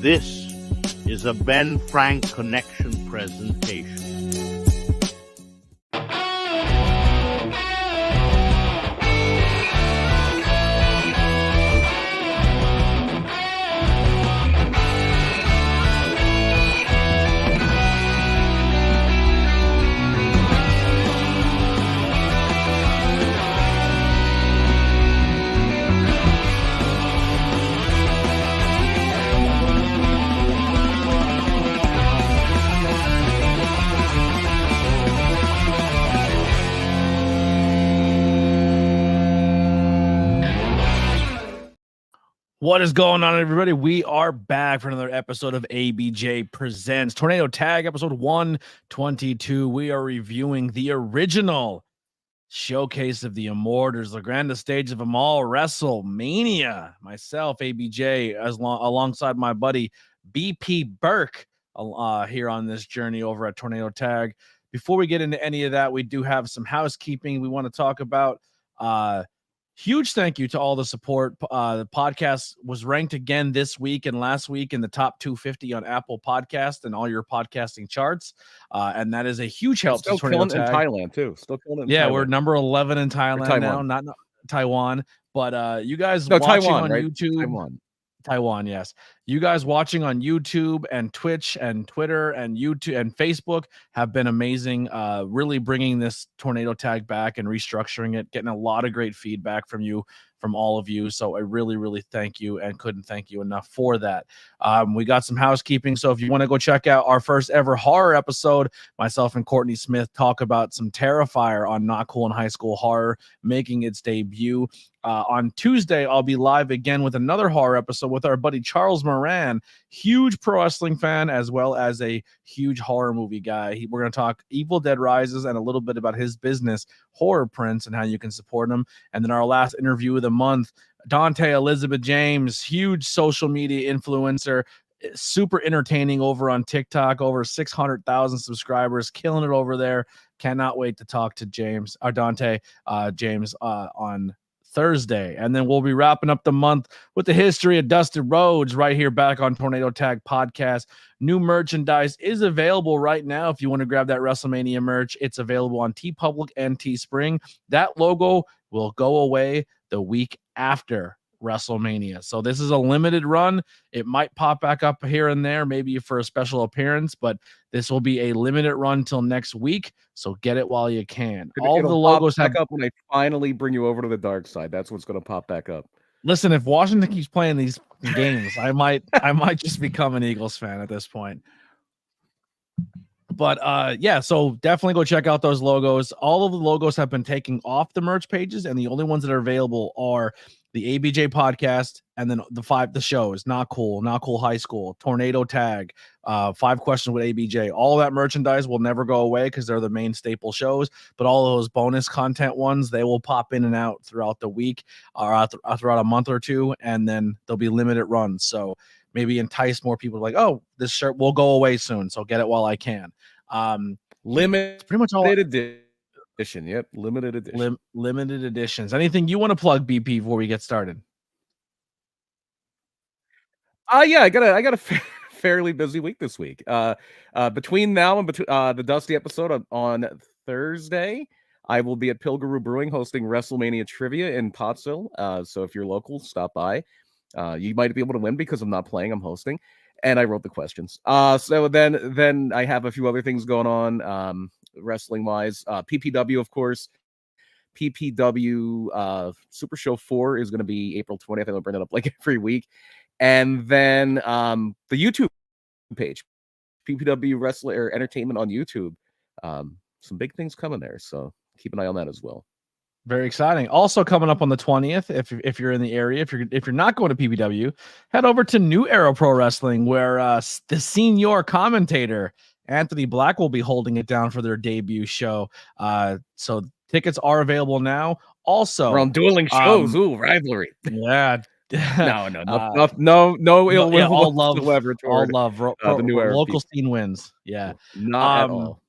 This is a Ben Frank Connection presentation. What is going on, everybody? We are back for another episode of ABJ Presents Tornado Tag, episode 122. We are reviewing the original showcase of the Immortals, the grandest stage of them all, Wrestlemania. Myself, ABJ, alongside my buddy BP Burke, here on this journey over at Tornado Tag. Before we get into any of that, we do have some housekeeping we want to talk about. Huge thank you to all the support. The podcast was ranked again this week and last week in the top 250 on Apple Podcast and all your podcasting charts. And that is a huge help. Still killing in Thailand too. Still killing it. Yeah, we're number 11 in Thailand now, not Taiwan. But you guys watching Taiwan, on right? YouTube. Taiwan, yes. You guys watching on YouTube and Twitch and Twitter and YouTube and Facebook have been amazing. Really bringing this Tornado Tag back and restructuring it, getting a lot of great feedback from you, from all of you. So I really, really thank you and couldn't thank you enough for that. We got some housekeeping. So if you want to go check out our first ever horror episode, myself and Courtney Smith talk about some Terrifier on Not Cool in High School Horror making its debut. On Tuesday, I'll be live again with another horror episode with our buddy Charles Moran, huge pro wrestling fan, as well as a huge horror movie guy. We're going to talk Evil Dead Rises and a little bit about his business, Horror Prince, and how you can support him. And then our last interview of the month, Dante Elizabeth James, huge social media influencer, super entertaining over on TikTok, over 600,000 subscribers, killing it over there. Cannot wait to talk to James, or Dante James on Thursday. And then we'll be wrapping up the month with the history of Dusty Rhodes right here back on Tornado Tag Podcast. New merchandise is available right now. If you want to grab that WrestleMania merch, it's available on TeePublic and Teespring. That logo will go away the week after WrestleMania. So this is a limited run. It might pop back up here and there, maybe for a special appearance, but this will be a limited run till next week. So get it while you can. All the logos have up when I finally bring you over to the dark side. That's what's going to pop back up. Listen, if Washington keeps playing these games, I might just become an Eagles fan at this point. But yeah, so definitely go check out those logos. All of the logos have been taken off the merch pages, and the only ones that are available are the ABJ podcast and then the shows, Not Cool High School, Tornado Tag, 5 Questions with ABJ. All of that merchandise will never go away because they're the main staple shows, but all of those bonus content ones, they will pop in and out throughout the week or throughout a month or two, and then they'll be limited runs. So maybe entice more people like, oh, this shirt will go away soon, so get it while I can. Limited, pretty much all edition. Yep, limited edition. Limited editions. Anything you want to plug, BP, before we get started? Yeah, I got a fairly busy week this week. Between now and the Dusty episode on Thursday, I will be at Pilgaroo Brewing hosting Wrestlemania Trivia in Pottsville. So if you're local, stop by. You might be able to win because I'm not playing, I'm hosting. And I wrote the questions. So then I have a few other things going on, wrestling wise. PPW, of course. PPW Super Show 4 is going to be April 20th. I'll bring it up like every week. And then the YouTube page, PPW Wrestler Entertainment on YouTube. Some big things coming there. So keep an eye on that as well. Very exciting. Also coming up on the 20th, if you're in the area, if you're not going to PPW, head over to New Era Pro Wrestling, where the senior commentator Anthony Black will be holding it down for their debut show. So tickets are available now. Also, we're on dueling shows. Rivalry. Yeah. No ill will whatsoever. All love. The New Era local scene wins. Yeah. Not at all.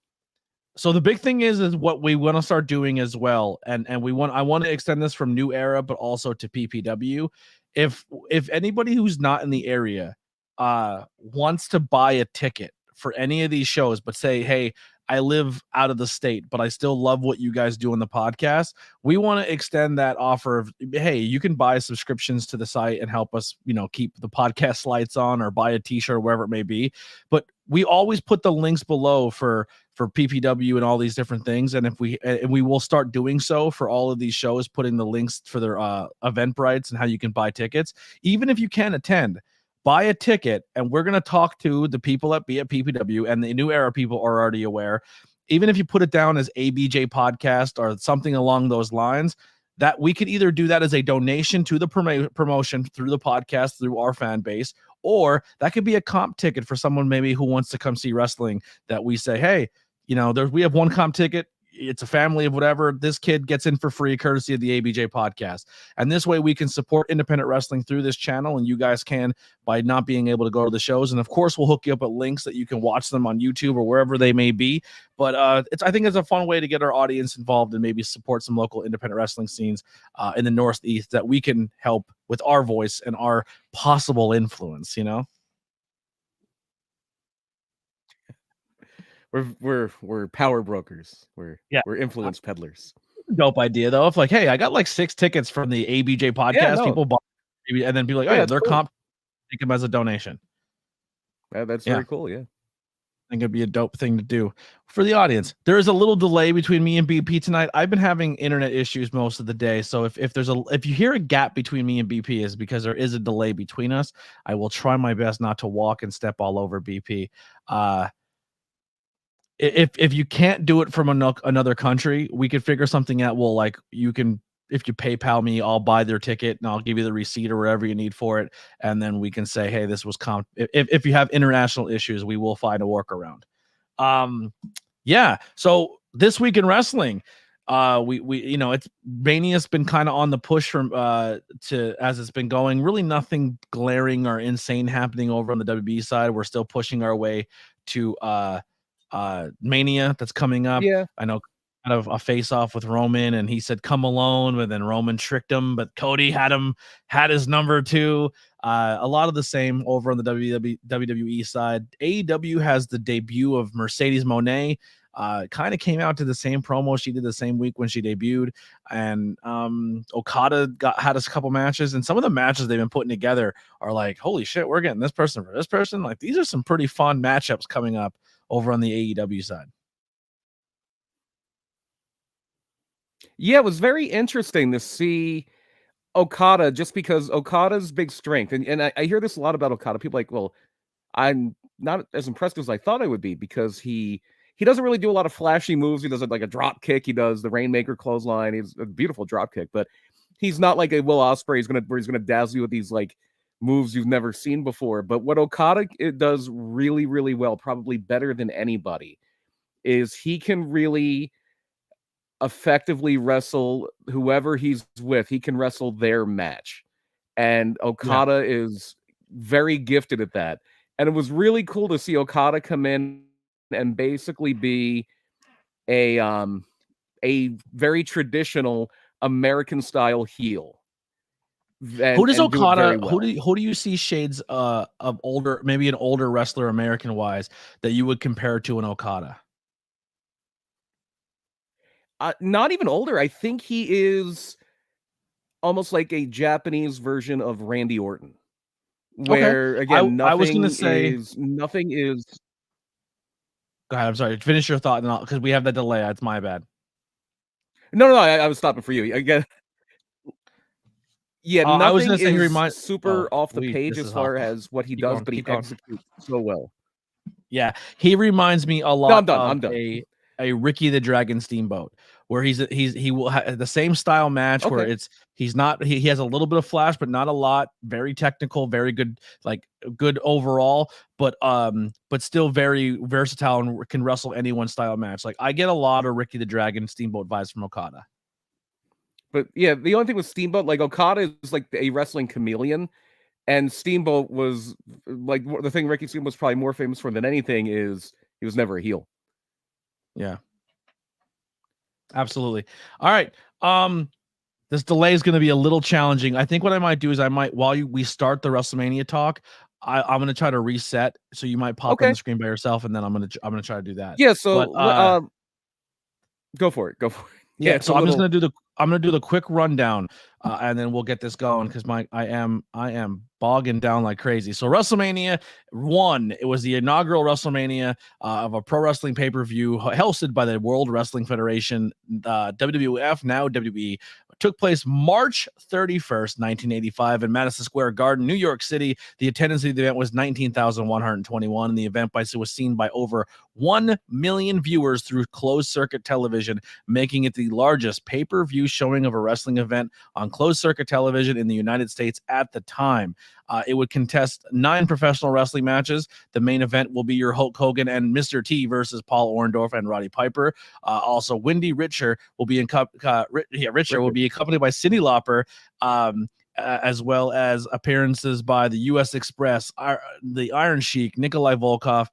So the big thing is what we want to start doing as well, and I want to extend this from New Era, but also to PPW. If anybody who's not in the area wants to buy a ticket for any of these shows, but say, hey, I live out of the state, but I still love what you guys do on the podcast, we want to extend that offer of, hey, you can buy subscriptions to the site and help us, keep the podcast lights on, or buy a t-shirt, wherever it may be. But we always put the links below for PPW and all these different things. And we will start doing so for all of these shows, putting the links for their Eventbrites and how you can buy tickets. Even if you can't attend, buy a ticket, and we're going to talk to the people at PPW, and the New Era people are already aware. Even if you put it down as ABJ podcast or something along those lines, that we could either do that as a donation to the promotion through the podcast, through our fan base, or that could be a comp ticket for someone maybe who wants to come see wrestling, that we say, hey, we have one comp ticket. It's a family of whatever. This kid gets in for free, courtesy of the ABJ podcast. And this way we can support independent wrestling through this channel, and you guys can by not being able to go to the shows. And of course, we'll hook you up with links that you can watch them on YouTube or wherever they may be. But I think it's a fun way to get our audience involved and maybe support some local independent wrestling scenes in the Northeast that we can help with our voice and our possible influence, We're power brokers. We're influence peddlers. Dope idea though. If hey, I got 6 tickets from the ABJ podcast, people buy, and then be like, oh yeah, they're cool. Comp, take them as a donation. That's very cool. Yeah, I think it'd be a dope thing to do for the audience. There is a little delay between me and BP tonight. I've been having internet issues most of the day, so if you hear a gap between me and BP, is because there is a delay between us. I will try my best not to walk and step all over BP. If you can't do it from another country, we could figure something out. Well, you can, if you PayPal me, I'll buy their ticket and I'll give you the receipt or whatever you need for it, and then we can say, hey, this was comp. If you have international issues, we will find a workaround. So this week in wrestling, it's Mania's been kind of on the push from as it's been going. Really nothing glaring or insane happening over on the WB side. We're still pushing our way to Mania that's coming up. I know kind of a face off with Roman, and he said come alone, but then Roman tricked him, but Cody had his number too. A lot of the same over on the WWE side. AEW has the debut of Mercedes Moné. Kind of came out to the same promo she did the same week when she debuted, and Okada had us a couple matches, and some of the matches they've been putting together are like, holy shit, we're getting this person for this person. These are some pretty fun matchups coming up over on the AEW side. Yeah, it was very interesting to see Okada, just because Okada's big strength, and I hear this a lot about Okada. People like, well, I'm not as impressed as I thought I would be, because he doesn't really do a lot of flashy moves. He does like a drop kick. He does the Rainmaker clothesline. He's a beautiful drop kick, but he's not like a Will Ospreay. Where he's gonna dazzle you with these moves you've never seen before. But what Okada does really, really well, probably better than anybody, is he can really effectively wrestle whoever he's with. He can wrestle their match, and Okada is very gifted at that. And it was really cool to see Okada come in and basically be a very traditional American style heel. Who does Okada? Well. Who do you see shades of older, maybe an older wrestler, American wise, that you would compare to an Okada? Not even older. I think he is almost like a Japanese version of Randy Orton, where again, I was going to say nothing is. Go ahead. I'm sorry. Finish your thought, because we have that delay. It's my bad. No. I was stopping for you again. Yeah, I was going to say he reminds super off the page as far as what he does, but he executes so well. Yeah, he reminds me a lot I'm done. A Ricky the Dragon Steamboat, where he will have the same style match where he has a little bit of flash, but not a lot. Very technical, very good, good overall, but still very versatile and can wrestle anyone's style match. I get a lot of Ricky the Dragon Steamboat vibes from Okada. But yeah, the only thing with Steamboat, Okada is like a wrestling chameleon, and Steamboat was the thing Ricky Steamboat was probably more famous for than anything is he was never a heel. Yeah, absolutely. All right. This delay is going to be a little challenging. I think what I might do is while we start the WrestleMania talk, I'm gonna try to reset, so you might pop on Okay. the screen by yourself, and then I'm gonna try to do that. Yeah. So But go for it. Go for it. yeah, It's a so I'm little. gonna do the quick rundown, and then we'll get this going because I am bogging down like crazy. So WrestleMania 1, it was the inaugural WrestleMania of a pro wrestling pay-per-view hosted by the World Wrestling Federation, WWF, now WWE. Took place March 31st, 1985 in Madison Square Garden, New York City. The attendance of the event was 19,121, and the event was seen by over 1 million viewers through closed circuit television, making it the largest pay-per-view showing of a wrestling event on closed circuit television in the United States at the time. It would contest 9 professional wrestling matches. The main event will be your Hulk Hogan and Mr. T versus Paul Orndorff and Roddy Piper. Also, Wendy Richter will be Richter will be accompanied by Cyndi Lauper. As well as appearances by the U.S. Express, the Iron Sheik, Nikolai Volkov,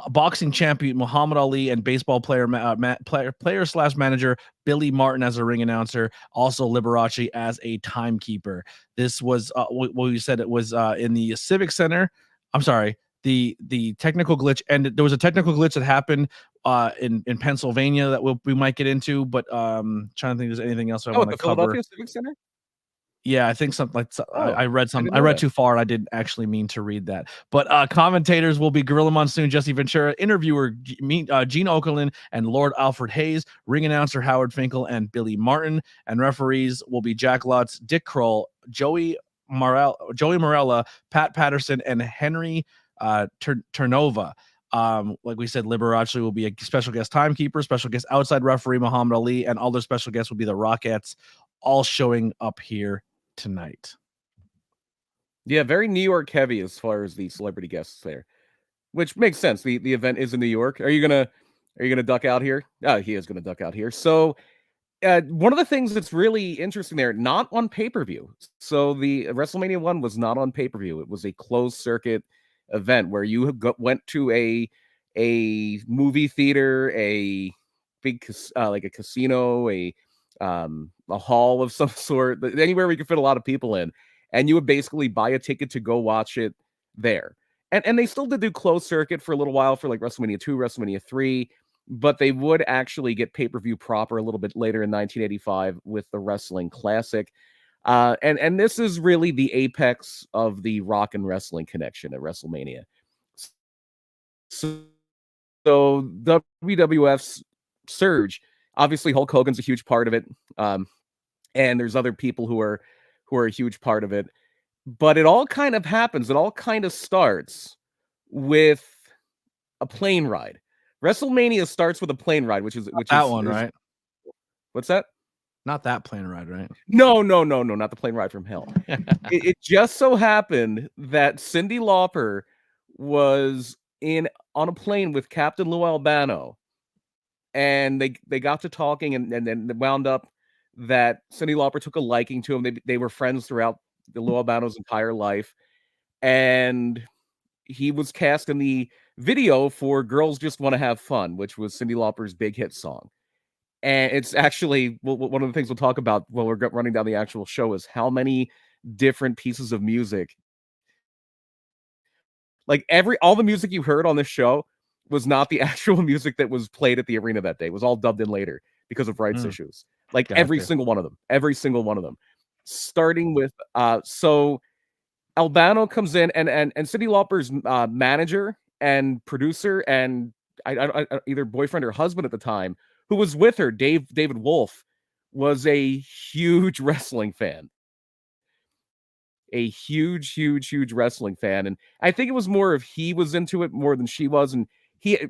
boxing champion Muhammad Ali, and baseball player / manager Billy Martin as a ring announcer. Also Liberace as a timekeeper. This was what we said. It was in the Civic Center. I'm sorry. The technical glitch ended. There was a technical glitch that happened in Pennsylvania that we might get into, but trying to think if there's anything else I want to cover. Philadelphia Civic Center. Yeah, I think something like I read something. I know read that. too far. And I didn't actually mean to read that. But commentators will be Gorilla Monsoon, Jesse Ventura, interviewer Gene Okerlund, and Lord Alfred Hayes, ring announcer Howard Finkel, and Billy Martin, and referees will be Jack Lutz, Dick Kroll, Joey Morella, Pat Patterson, and Henry Turnova. Like we said, Liberace will be a special guest timekeeper, special guest outside referee Muhammad Ali, and other special guests will be the Rockettes, all showing up here tonight. Yeah, very New York heavy as far as the celebrity guests there, which makes sense. The event is in New York. Are you gonna duck out here? He is gonna duck out here. So one of the things that's really interesting there, not on pay-per-view. So the WrestleMania 1 was not on pay-per-view. It was a closed circuit event where you went to a movie theater, a big like a casino, a hall of some sort, anywhere we could fit a lot of people in, and you would basically buy a ticket to go watch it there. And they still did do closed circuit for a little while for like WrestleMania 2, WrestleMania 3, but they would actually get pay-per-view proper a little bit later in 1985 with the Wrestling Classic. And this is really the apex of the rock and wrestling connection at WrestleMania. So WWF's surge, obviously Hulk Hogan's a huge part of it. And there's other people who are a huge part of it. But it all kind of happens. It all kind of starts with a plane ride. WrestleMania starts with a plane ride, which is right? What's that? Not that plane ride, right? No, not the plane ride from hell. it just so happened that Cyndi Lauper was on a plane with Captain Lou Albano, and they got to talking, and then wound up that Cyndi Lauper took a liking to him. They were friends throughout Lou Albano's entire life, and he was cast in the video for Girls Just Want to Have Fun, which was Cyndi Lauper's big hit song. And it's actually one of the things we'll talk about while we're running down the actual show is how many different pieces of music, like all the music you heard on this show was not the actual music that was played at the arena that day. It was all dubbed in later because of rights issues. Like Gotcha. every single one of them. Starting with so Albano comes in, and Cyndi Lauper's manager and producer and I either boyfriend or husband at the time, who was with her, David Wolf, was a huge wrestling fan. A huge wrestling fan. And I think it was more of he was into it more than she was. And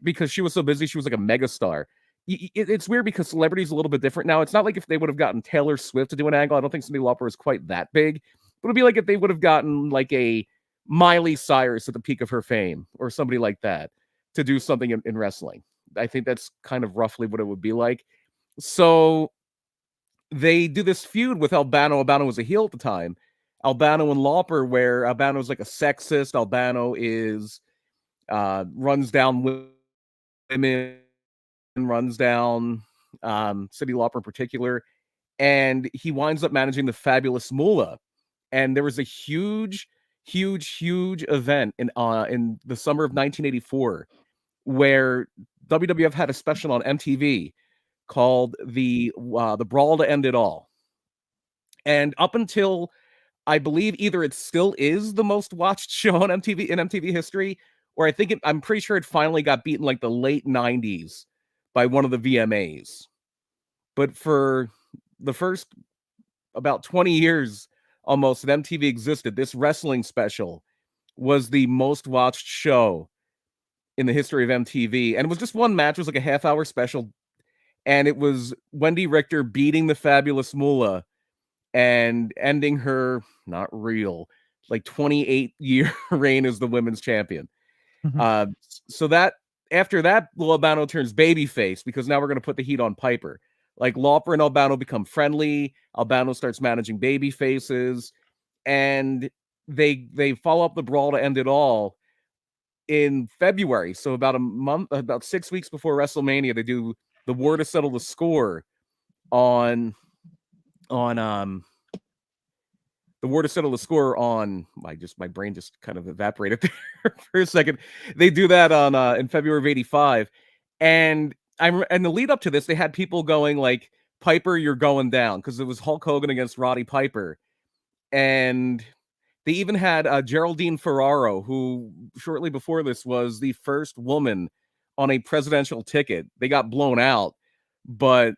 because she was so busy, she was like a megastar. It's weird because celebrity's a little bit different now. It's not like if they would have gotten Taylor Swift to do an angle. I don't think Cyndi Lauper is quite that big. But it'd be like if they would have gotten like a Miley Cyrus at the peak of her fame or somebody like that to do something in wrestling. I think that's kind of roughly what it would be like. So they do this feud with Albano. Albano was a heel at the time. Albano and Lauper, where Albano's like a sexist. Albano is runs down women, runs down Cyndi Lauper in particular, and he winds up managing the Fabulous Moolah. And there was a huge huge event in the summer of 1984 where WWF had a special on MTV called the Brawl to End It All. And up until I believe either it still is the most watched show on MTV history, or I'm pretty sure it finally got beaten like the late 90s by one of the VMAs. But for the first about 20 years almost that MTV existed, this wrestling special was the most watched show in the history of MTV. And it was just one match. It was like a half-hour special. And it was Wendy Richter beating the Fabulous Moolah and ending her not real like 28-year reign as the women's champion. So that after that, Albano turns babyface because now we're going to put the heat on Piper. Like Lauper and Albano become friendly. Albano starts managing baby faces, and they follow up the Brawl to End It All in February. So about 6 weeks before WrestleMania, they do the War to Settle the Score on the War to Settle the Score on my brain just kind of evaporated there for a second. They do that on in February of '85, and the lead up to this, they had people going like, "Piper, you're going down," because it was Hulk Hogan against Roddy Piper, and they even had Geraldine Ferraro, who shortly before this was the first woman on a presidential ticket. They got blown out, but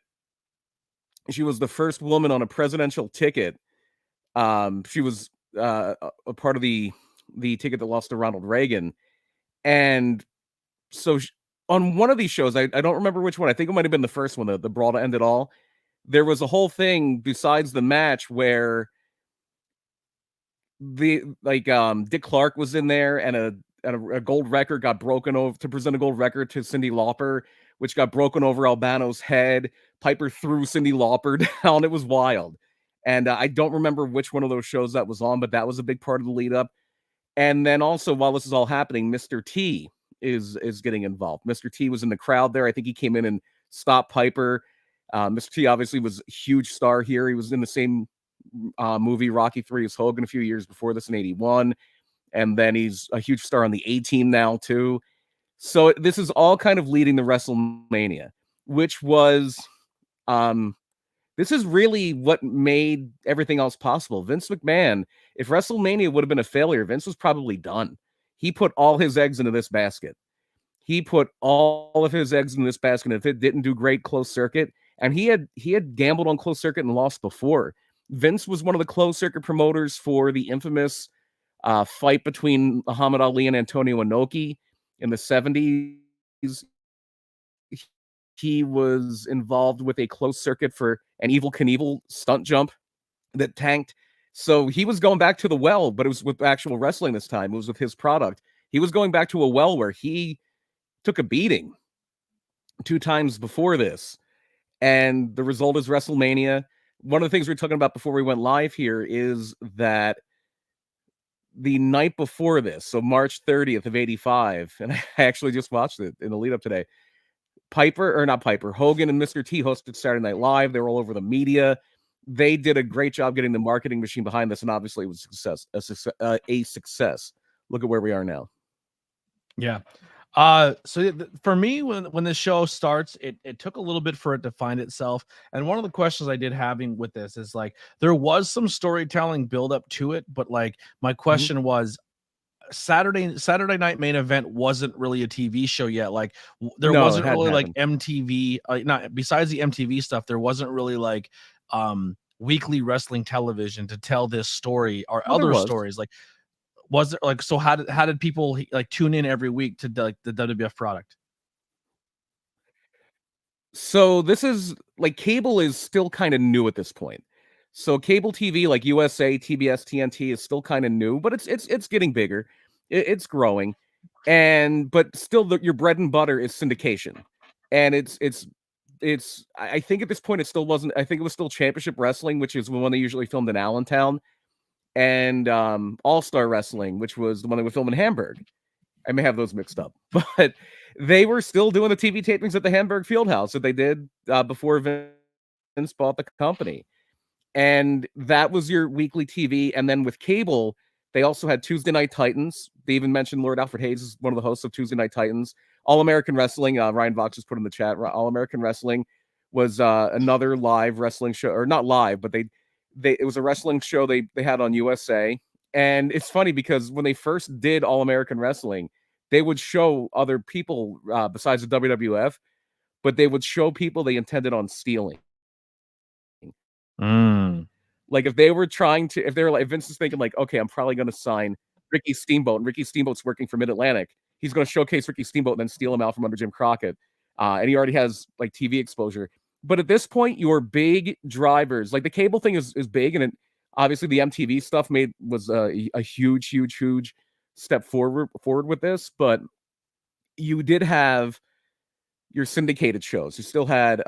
she was the first woman on a presidential ticket. She was a part of the ticket that lost to Ronald Reagan. And so on one of these shows, I don't remember which one. I think it might have been the first one, the Brawl to End It All. There was a whole thing besides the match where Dick Clark was in there, and a gold record got broken over to present a gold record to Cyndi Lauper, which got broken over Albano's head. Piper threw Cyndi Lauper down. It was wild. And I don't remember which one of those shows that was on, but that was a big part of the lead up. And then also, while this is all happening, Mr. T is getting involved. Mr. T was in the crowd there. I think he came in and stopped Piper. Mr. T obviously was a huge star here. He was in the same movie Rocky III as Hogan a few years before this in '81. And then he's a huge star on the A-Team now too. So this is all kind of leading the WrestleMania, which was this is really what made everything else possible. Vince McMahon, if WrestleMania would have been a failure, Vince was probably done. He put all his eggs into this basket. He put all of his eggs in this basket. If it didn't do great, closed circuit, and he had gambled on closed circuit and lost before. Vince was one of the closed circuit promoters for the infamous fight between Muhammad Ali and Antonio Inoki in the 70s. He was involved with a closed circuit for an Evel Knievel stunt jump that tanked. So he was going back to the well, but it was with actual wrestling this time. It was with his product. He was going back to a well where he took a beating 2 times before this. And the result is WrestleMania. One of the things we were talking about before we went live here is that the night before this, so March 30th of '85, and I actually just watched it in the lead up today, Hogan and Mr. T hosted Saturday Night Live. They were all over the media. They did a great job getting the marketing machine behind this, and obviously it was a success. Look at where we are now. Yeah. So for me, when this show starts, it took a little bit for it to find itself. And one of the questions I did having with this is like, there was some storytelling build up to it, but like my question was, Saturday Night Main Event wasn't really a TV show yet. Like there wasn't really like MTV, not besides the MTV stuff, there wasn't really like weekly wrestling television to tell this story or other stories. Like was there like, so how did people like tune in every week to the WWF product? So this is like cable is still kind of new at this point. So cable TV like USA, TBS, TNT is still kind of new, but it's getting bigger. It's growing, but still your bread and butter is syndication, and it's I think at this point it still wasn't. I think it was still Championship Wrestling, which is the one they usually filmed in Allentown, and All Star Wrestling, which was the one they would film in Hamburg. I may have those mixed up, but they were still doing the TV tapings at the Hamburg Fieldhouse that they did before Vince bought the company. And that was your weekly TV. And then with cable, They also had Tuesday Night Titans. They even mentioned Lord Alfred Hayes is one of the hosts of Tuesday Night Titans. All American Wrestling. Ryan Vox just put in the chat. All American Wrestling was another live wrestling show, or not live, but it was a wrestling show they had on USA. And it's funny because when they first did All American Wrestling, they would show other people besides the WWF, but they would show people they intended on stealing. Like if they were if Vince is thinking like, okay, I'm probably going to sign Ricky Steamboat, and Ricky Steamboat's working for Mid-Atlantic, he's going to showcase Ricky Steamboat and then steal him out from under Jim Crockett. And he already has like TV exposure. But at this point, your big drivers, like the cable thing is big, and obviously the MTV stuff was a huge step forward with this. But you did have your syndicated shows. You still had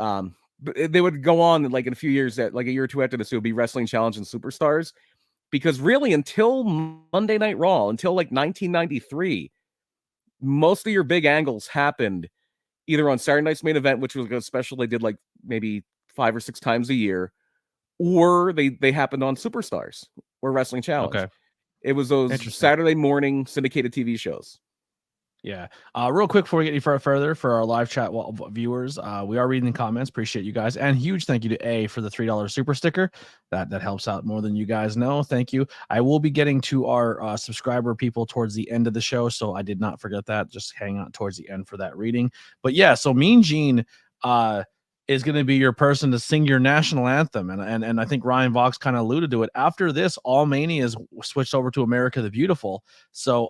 they would go on like in a few years, that like a year or two after this, it would be Wrestling Challenge and Superstars, because really until Monday Night Raw, until like 1993, most of your big angles happened either on Saturday Night's Main Event, which was a special they did like maybe 5 or 6 times a year, or they happened on Superstars or Wrestling Challenge. Okay. It was those Saturday morning syndicated TV shows. Yeah. Real quick before we get any further, for our live chat viewers, we are reading the comments. Appreciate you guys, and huge thank you to A for the $3 super sticker. That helps out more than you guys know. Thank you. I will be getting to our subscriber people towards the end of the show, so I did not forget that. Just hang out towards the end for that reading. But yeah, so Mean Gene is going to be your person to sing your national anthem, and I think Ryan Vox kind of alluded to it. After this, All Mania is switched over to America the Beautiful. So,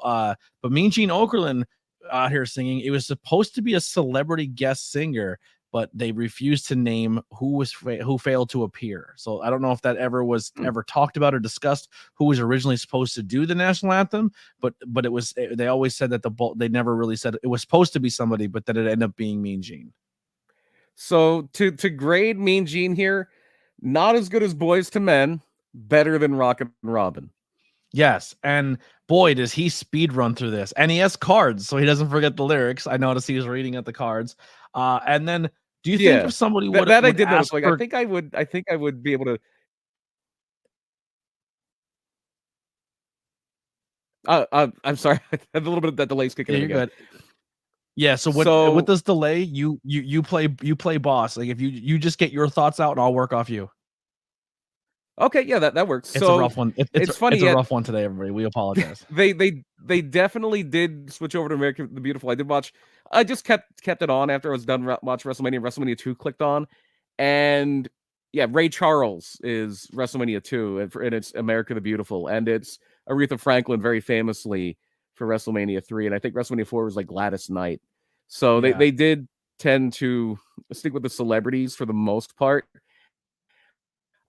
but Mean Gene Okerlund out here singing. It was supposed to be a celebrity guest singer, but they refused to name who failed to appear. So I don't know if that was ever talked about or discussed who was originally supposed to do the national anthem, but they always said that they never really said it was supposed to be somebody, but that it ended up being Mean Gene. So to grade Mean Gene here, not as good as Boys to Men, better than Rockin' Robin. Yes, and boy, does he speed run through this. And he has cards, so he doesn't forget the lyrics. I noticed he was reading at the cards. And then do you think if somebody would I did notice, like, I think I would be able to I'm sorry. I had a little bit of that delay's kicking in. You're good. Yeah, so with this delay, you play boss. Like if you just get your thoughts out and I'll work off you. Okay, yeah, that works. It's a rough one. It's funny. It's a rough one today, everybody. We apologize. They definitely did switch over to America the Beautiful. I just kept it on after I was done watch WrestleMania. WrestleMania 2 clicked on, and yeah, Ray Charles is WrestleMania 2, and it's America the Beautiful, and it's Aretha Franklin very famously for WrestleMania 3, and I think WrestleMania 4 was like Gladys Knight. So they did tend to stick with the celebrities for the most part.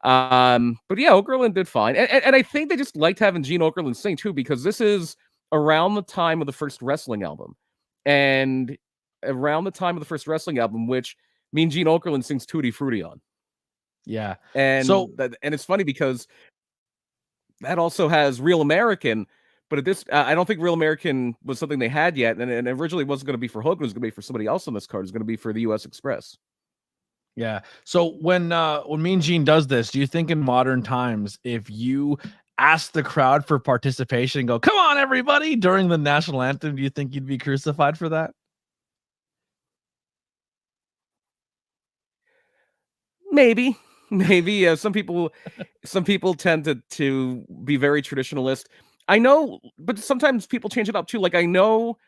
But yeah, Okerlund did fine. And I think they just liked having Gene Okerlund sing too, because this is around the time of the first wrestling album. And around the time of the first wrestling album, which Mean Gene Okerlund sings Tutti Frutti on. Yeah. And it's funny because that also has Real American, but at this, I don't think Real American was something they had yet. And originally wasn't going to be for Hogan, it was going to be for somebody else on this card. It was going to be for the US Express. Yeah. So when Mean Gene does this, do you think in modern times, if you ask the crowd for participation and go, "Come on, everybody," during the national anthem, do you think you'd be crucified for that? Maybe. Some people tend to be very traditionalist. I know, but sometimes people change it up too. Like I know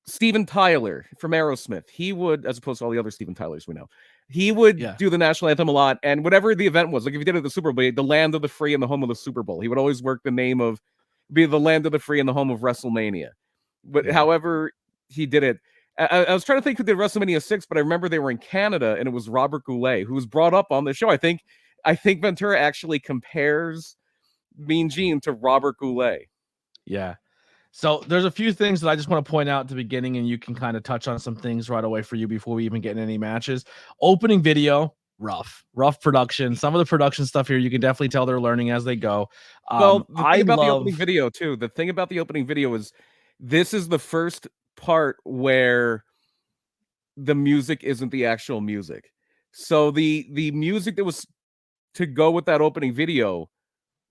Steven Tyler from Aerosmith, he would, as opposed to all the other Steven Tylers we know, he would do the national anthem a lot. And whatever the event was, like if he did it at the Super Bowl, the land of the free and the home of the Super Bowl, he would always work the name of, be the land of the free and the home of WrestleMania. But however he did it, I was trying to think who did WrestleMania 6, but I remember they were in Canada, and it was Robert Goulet, who was brought up on the show. I think Ventura actually compares Mean Gene to Robert Goulet. Yeah. So there's a few things that I just want to point out at the beginning, and you can kind of touch on some things right away for you before we even get in any matches. Opening video, rough production. Some of the production stuff here, you can definitely tell they're learning as they go. Well, the thing about the opening video too, the thing about the opening video is this is the first part where the music isn't the actual music. So the music that was to go with that opening video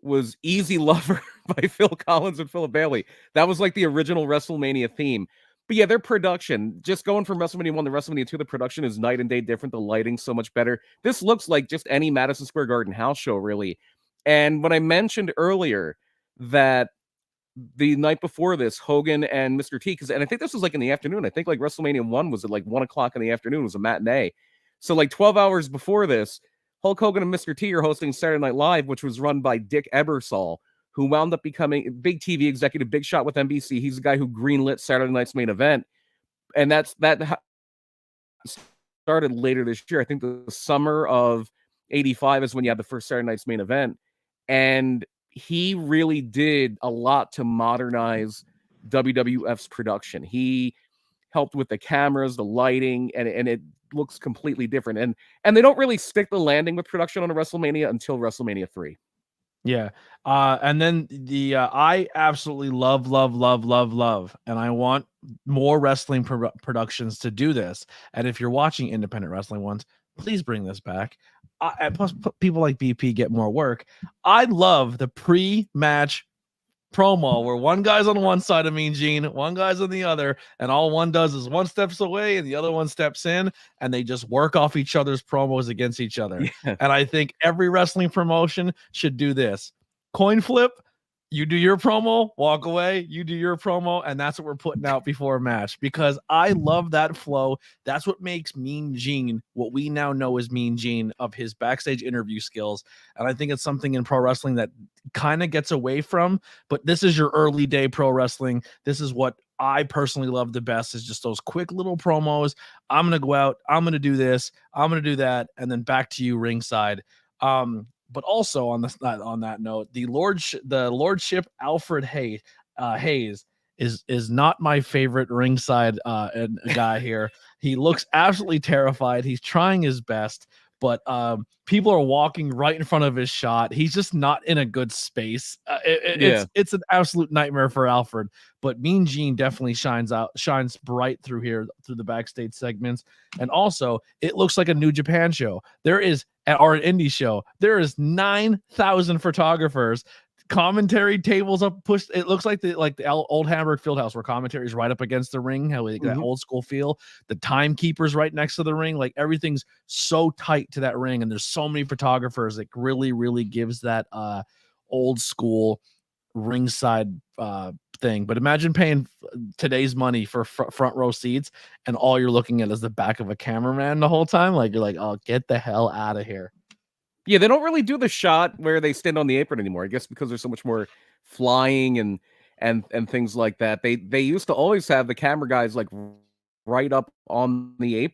was Easy Lover by Phil Collins and Philip Bailey. That was like the original WrestleMania theme. But yeah, their production, just going from WrestleMania 1 to WrestleMania 2, the production is night and day different. The lighting's so much better. This looks like just any Madison Square Garden house show, really. And when I mentioned earlier that the night before this, Hogan and Mr. T, and I think this was like in the afternoon. I think like WrestleMania 1 was at like 1 o'clock in the afternoon. It was a matinee. So like 12 hours before this, Hulk Hogan and Mr. T are hosting Saturday Night Live, which was run by Dick Ebersol, who wound up becoming a big TV executive, big shot with NBC. He's the guy who greenlit Saturday Night's Main Event. And that started later this year. I think the summer of 85 is when you had the first Saturday Night's Main Event. And he really did a lot to modernize WWF's production. He helped with the cameras, the lighting, and it looks completely different. And they don't really stick the landing with production on a WrestleMania until WrestleMania 3. Yeah. And then I absolutely love, and I want more wrestling productions to do this. And if you're watching independent wrestling ones, please bring this back. And plus, people like BP get more work. I love the pre-match promo where one guy's on one side of Mean Gene, one guy's on the other, and all one does is one steps away and the other one steps in, and they just work off each other's promos against each other. Yeah. And I think every wrestling promotion should do this. Coin flip, you do your promo, walk away, you do your promo, and that's what we're putting out before a match, because I love that flow. That's what makes Mean Gene what we now know as Mean Gene, of his backstage interview skills. And I think it's something in pro wrestling that kind of gets away from, but this is your early day pro wrestling. This is what I personally love the best, is just those quick little promos. I'm going to go out, I'm going to do this, I'm going to do that, and then back to you ringside. But also on that note, the lordship Alfred Hayes is not my favorite ringside guy here. He looks absolutely terrified. He's trying his best, but people are walking right in front of his shot. He's just not in a good space. It's an absolute nightmare for Alfred. But Mean Gene definitely shines bright through here, through the backstage segments. And also, it looks like a New Japan show. Or an indie show. There is 9,000 photographers. Commentary tables up pushed. It looks like the old Hamburg Fieldhouse, where commentary is right up against the ring, how that old school feel. The timekeeper's right next to the ring. Like, everything's so tight to that ring, and there's so many photographers. It really gives that old school ringside thing. But imagine paying today's money for front row seats, and all you're looking at is the back of a cameraman the whole time. Like, you're like, oh, get the hell out of here. Yeah, they don't really do the shot where they stand on the apron anymore. I guess because there's so much more flying and things like that. They used to always have the camera guys like right up on the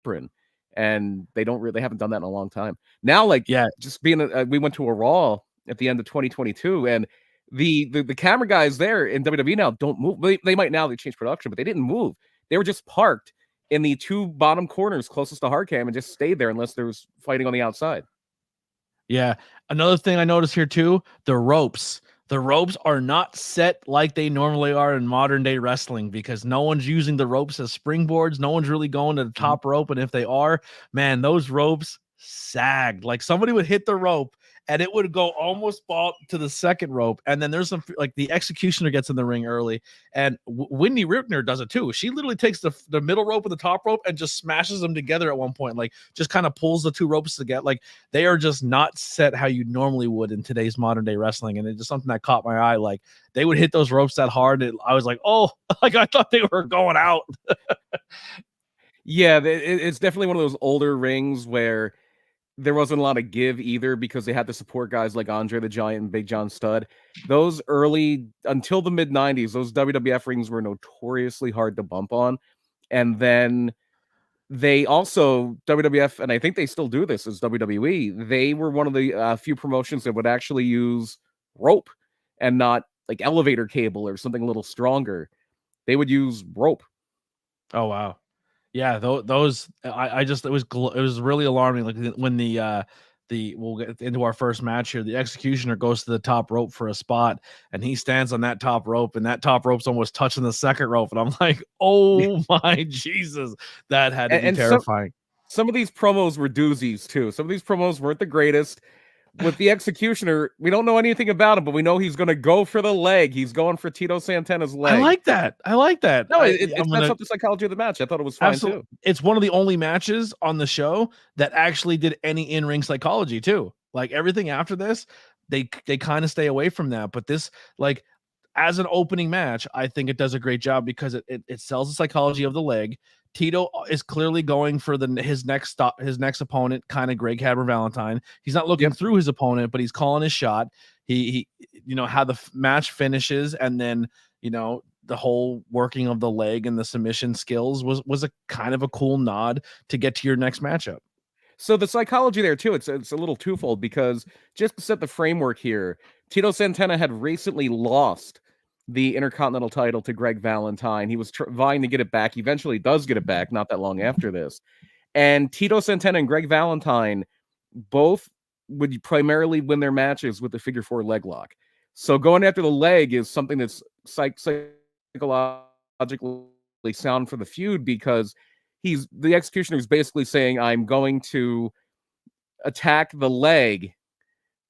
apron, and they haven't done that in a long time. Now, like, yeah, just being we went to a Raw at the end of 2022, and the camera guys there in WWE now don't move. They might now, they changed production, but they didn't move. They were just parked in the two bottom corners closest to hard cam and just stayed there unless there was fighting on the outside. Yeah. Another thing I noticed here too, the ropes. The ropes are not set like they normally are in modern day wrestling, because no one's using the ropes as springboards. No one's really going to the top rope. And if they are, man, those ropes sagged. Like, somebody would hit the rope and it would go almost ball to the second rope. And then there's some, like, the executioner gets in the ring early, and Whitney Rickner does it too. She literally takes the middle rope and the top rope and just smashes them together at one point, like, just kind of pulls the two ropes together. Like, they are just not set how you normally would in today's modern day wrestling. And it's just something that caught my eye. Like, they would hit those ropes that hard. I was like, oh, like, I thought they were going out. Yeah, it's definitely one of those older rings where there wasn't a lot of give either, because they had to support guys like Andre the Giant and Big John Studd. Those early, until the mid-90s, those WWF rings were notoriously hard to bump on. And then they also, WWF, and I think they still do this as WWE, they were one of the few promotions that would actually use rope and not like elevator cable or something a little stronger. They would use rope. Oh, wow. Yeah, those I just, it was really alarming. Like, when we'll get into our first match here, the executioner goes to the top rope for a spot, and he stands on that top rope, and that top rope's almost touching the second rope, and I'm like, oh my Jesus, that had to be terrifying. Some of these promos were doozies too. Some of these promos weren't the greatest, with the executioner, we don't know anything about him, but we know he's going to go for the leg. He's going for Tito Santana's leg. I like that. No, it sets up the psychology of the match. I thought it was fine too. It's one of the only matches on the show that actually did any in-ring psychology too. Like everything after this, they kind of stay away from that. But this, like, as an opening match, I think it does a great job because it sells the psychology of the leg. Tito is clearly going for his next opponent, kind of Greg Hammer Valentine. He's not looking through his opponent, but he's calling his shot. He how the match finishes, and then the whole working of the leg and the submission skills was a kind of a cool nod to get to your next matchup. So the psychology there too, it's a little twofold, because just to set the framework here, Tito Santana had recently lost the Intercontinental title to Greg Valentine. He was vying to get it back. He eventually does get it back not that long after this. And Tito Santana and Greg Valentine both would primarily win their matches with the figure four leg lock. So going after the leg is something that's psychologically sound for the feud, because the executioner is basically saying, I'm going to attack the leg,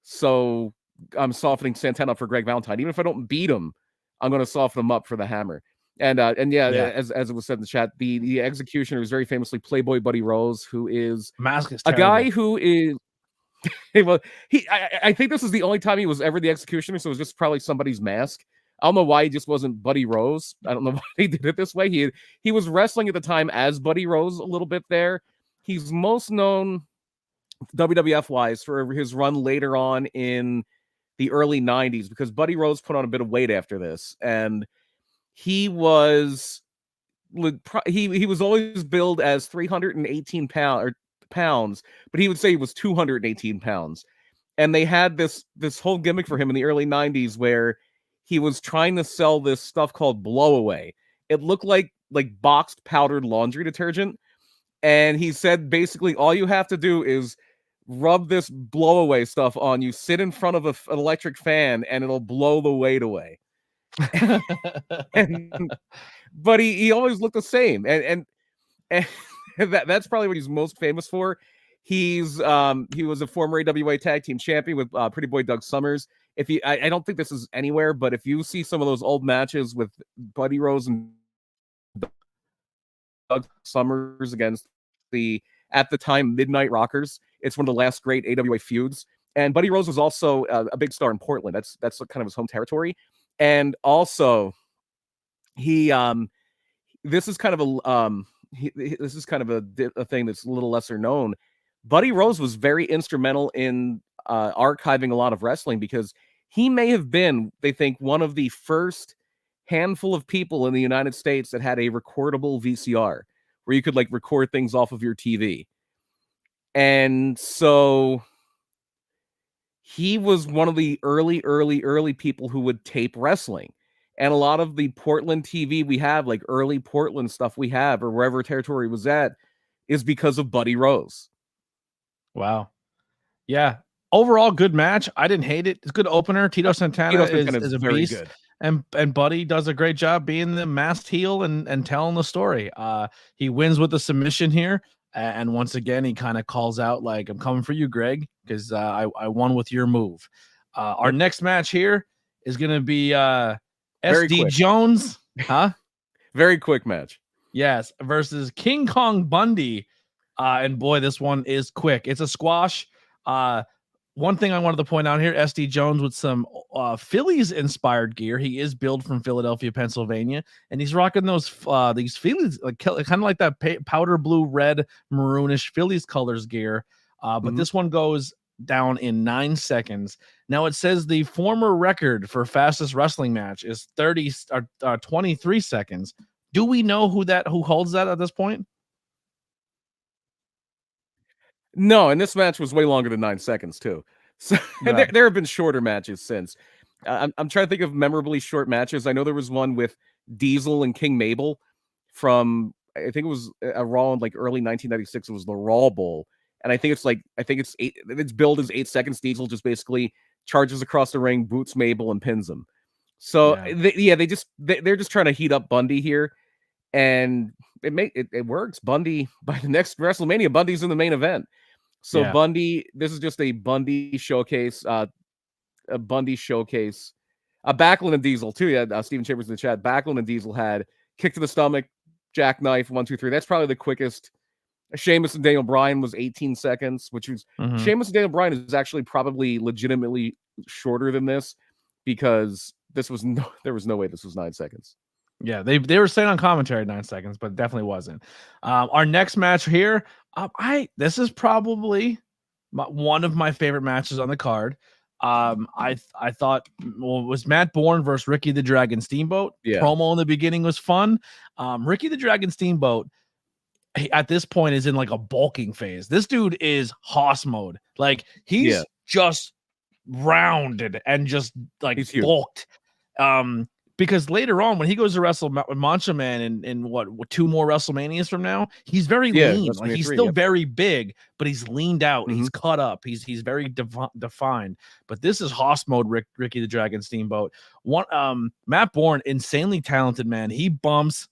so I'm softening Santana up for Greg Valentine. Even if I don't beat him, I'm going to soften him up for the Hammer. And as it was said in the chat, the executioner is very famously Playboy Buddy Rose, who is a guy who is well, I think this is the only time he was ever the executioner, so it was just probably somebody's mask. I don't know why he just wasn't Buddy Rose. I don't know why he did it this way. He was wrestling at the time as Buddy Rose a little bit there. He's most known WWF-wise for his run later on in the early 90s, because Buddy Rose put on a bit of weight after this, and he was always billed as 318 pounds, but he would say he was 218 pounds. And they had this whole gimmick for him in the early 90s where he was trying to sell this stuff called Blowaway. It looked like boxed powdered laundry detergent. And he said, basically, all you have to do is rub this Blowaway stuff on you, sit in front of an electric fan, and it'll blow the weight away. But he always looked the same. And that's probably what he's most famous for. He was a former AWA Tag Team Champion with Pretty Boy Doug Summers. I don't think this is anywhere, but if you see some of those old matches with Buddy Rose and Doug Summers against the, at the time, Midnight Rockers, it's one of the last great AWA feuds. And Buddy Rose was also a big star in Portland. That's kind of his home territory. And also, this is kind of a thing that's a little lesser known. Buddy Rose was very instrumental in archiving a lot of wrestling, because he may have been, they think, one of the first handful of people in the United States that had a recordable VCR where you could record things off of your TV. And so he was one of the early people who would tape wrestling. And a lot of the Portland TV we have, early Portland stuff we have, or wherever territory was at, is because of Buddy Rose. Wow. Yeah. Overall, good match. I didn't hate it. It's a good opener. Tito Santana is a very beast. Good. And Buddy does a great job being the masked heel and telling the story. He wins with a submission here. And once again, he kind of calls out, I'm coming for you, Greg, because I won with your move. Our next match here is going to be SD Jones. Huh? Very quick match. Yes. Versus King Kong Bundy. And boy, this one is quick. It's a squash. One thing I wanted to point out here, SD Jones with some Phillies-inspired gear. He is billed from Philadelphia, Pennsylvania, and he's rocking these Phillies, kind of like that powder blue, red, maroonish Phillies colors gear. But this one goes down in 9 seconds. Now it says the former record for fastest wrestling match is 23 seconds. Do we know who holds that at this point? No, and this match was way longer than 9 seconds too. So right. there have been shorter matches since. I'm trying to think of memorably short matches. I know there was one with Diesel and King Mabel from, I think it was a Raw in early 1996. It was the Raw Bowl, and I think it's eight. Its build is 8 seconds. Diesel just basically charges across the ring, boots Mabel, and pins him. So they're just trying to heat up Bundy here, and it works. Bundy, by the next WrestleMania, Bundy's in the main event. So Yeah. Bundy, this is just a Bundy showcase. A Bundy showcase. Backlund and Diesel too. Yeah, Steven Chambers in the chat. Backlund and Diesel had kick to the stomach, jackknife, 1, 2, 3. That's probably the quickest. Sheamus and Daniel Bryan was 18 seconds, which was Sheamus and Daniel Bryan is actually probably legitimately shorter than this because there was no way this was 9 seconds. Yeah, they were saying on commentary 9 seconds, but it definitely wasn't. Our next match here, this is probably one of my favorite matches on the card. I thought it was Matt Bourne versus Ricky the Dragon Steamboat. Yeah. Promo in the beginning was fun. Ricky the Dragon Steamboat at this point is in like a bulking phase. This dude is Hoss mode. Like he's just rounded and just like bulked. Because later on when he goes to wrestle Macho Man in what 2 more WrestleManias from now, he's very lean. Like he's still very big, but he's leaned out. He's cut up. He's very defined. But this is Hoss mode. Ricky the Dragon Steamboat. Matt Bourne, insanely talented man. He bumps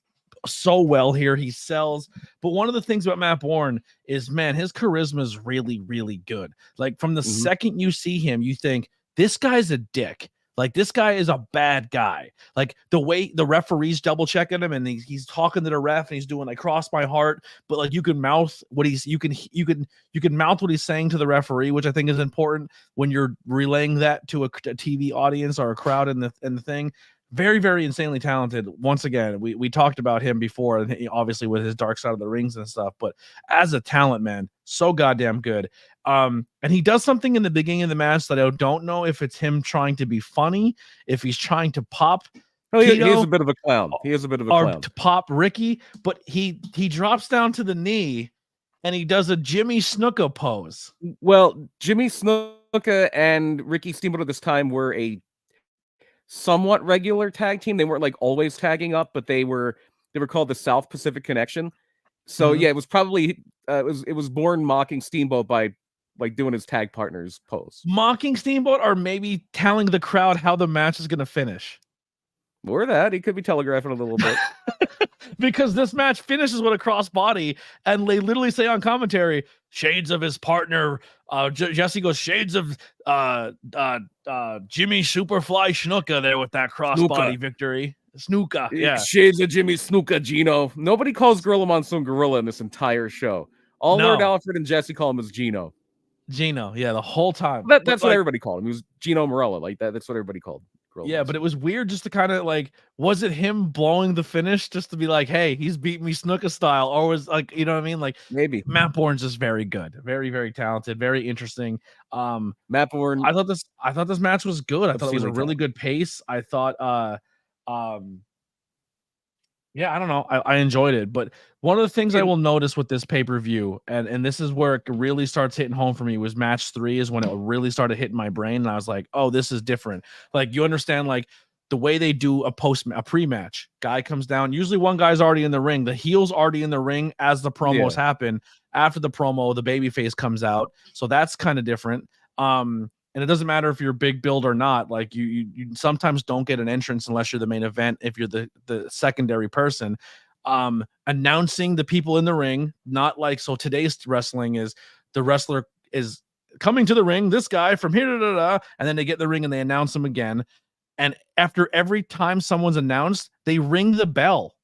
so well here. He sells. But one of the things about Matt Bourne is, man, his charisma is really, really good. Like from the second you see him, you think this guy's a dick. Like this guy is a bad guy. Like the way the referee's double checking him and he's talking to the ref and he's doing like cross my heart, but like you can mouth what you can mouth what he's saying to the referee, which I think is important when you're relaying that to a TV audience or a crowd in the thing. Very, very insanely talented. Once again, we talked about him before, and obviously with his Dark Side of the Rings and stuff, but as a talent, man, so goddamn good. And he does something in the beginning of the match that I don't know if it's him trying to be funny, if he's trying to pop. Oh, he is a bit of a clown. He is a bit of a clown. Or to pop Ricky, but he drops down to the knee and he does a Jimmy Snuka pose. Well, Jimmy Snuka and Ricky Steamboat at this time were a somewhat regular tag team. They weren't like always tagging up, but they were called the South Pacific Connection. So yeah, it was probably it was Bourne mocking Steamboat by like doing his tag partner's pose. Mocking Steamboat, or maybe telling the crowd how the match is going to finish. Or that he could be telegraphing a little bit. Because this match finishes with a crossbody, and they literally say on commentary, shades of his partner. Jesse goes, shades of Jimmy Superfly Snuka there with that crossbody victory. Snuka, yeah. Shades of Jimmy Snuka, Gino. Nobody calls Gorilla Monsoon Gorilla in this entire show. Lord Alfred and Jesse call him as Gino. Gino, yeah, the whole time. That's what everybody called him. He was Gino Morella, like that. That's what everybody called Gorilla Monsoon. But it was weird just to kind of like, was it him blowing the finish just to be like, hey, he's beating me Snuka style, or was like, you know what I mean? Like maybe Matt Bourne's just very good, very, very talented, very interesting. Matt Bourne. I thought this match was good. I thought it was a really good pace. I thought yeah, I don't know. I enjoyed it. But one of the things I will notice with this pay-per-view, and this is where it really starts hitting home for me, was match 3 is when it really started hitting my brain. And I was like, oh, this is different. Like, you understand, like, the way they do a pre-match. Guy comes down. Usually one guy's already in the ring. The heel's already in the ring as the promos happen. After the promo, the babyface comes out. So that's kind of different. And it doesn't matter if you're big build or not. Like you sometimes don't get an entrance unless you're the main event. If you're the secondary person, announcing the people in the ring, not like, so today's wrestling is the wrestler is coming to the ring, this guy from here, and then they get in the ring and they announce him again. And after every time someone's announced, they ring the bell.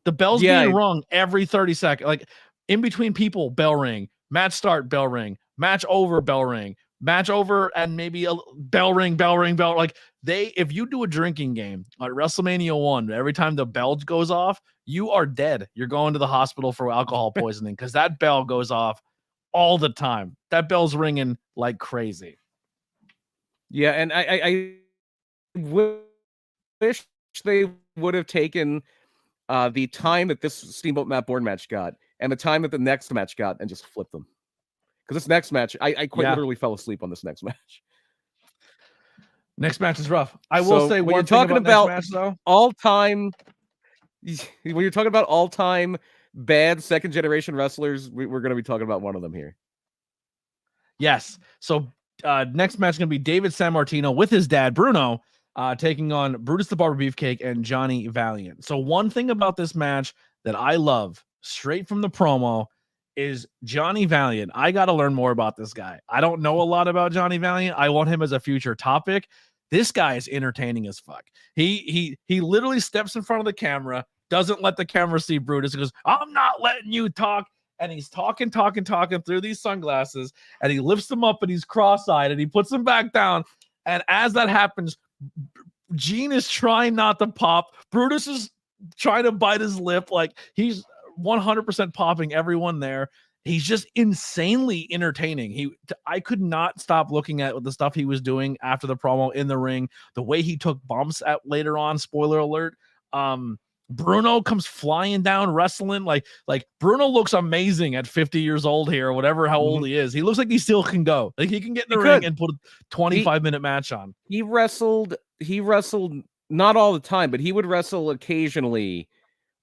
The bell's being rung every 30 seconds. Like in between people, bell ring, match start, bell ring, match over, bell ring. Match over, and maybe a bell ring. Like if you do a drinking game at WrestleMania 1, every time the bell goes off, you are dead. You're going to the hospital for alcohol poisoning because that bell goes off all the time. That bell's ringing like crazy. Yeah, and I wish they would have taken the time that this Steamboat Matt Bourne match got and the time that the next match got and just flipped them. Because this next match, I quite literally fell asleep on this next match. Next match is rough. I will say, when you're talking about match, though, all-time, when you're talking about all-time bad second-generation wrestlers, we're going to be talking about one of them here. Yes. So next match is going to be David Sammartino with his dad, Bruno, taking on Brutus the Barber Beefcake and Johnny Valiant. So one thing about this match that I love, straight from the promo, is Johnny Valiant. I got to learn more about this guy. I don't know a lot about Johnny Valiant. I want him as a future topic. This guy is entertaining as fuck. He literally steps in front of the camera, doesn't let the camera see Brutus. He goes, I'm not letting you talk. And he's talking through these sunglasses, and he lifts them up and he's cross-eyed and he puts them back down. And as that happens, Gene is trying not to pop. Brutus is trying to bite his lip. Like, he's 100% popping everyone there. He's just insanely entertaining. I could not stop looking at the stuff he was doing after the promo in the ring, the way he took bumps at later on, spoiler alert. Bruno comes flying down wrestling. Like Bruno looks amazing at 50 years old here, or whatever, how old he is. He looks like he still can go. Like, he can get in the ring and put a 25-minute match on. He wrestled not all the time, but he would wrestle occasionally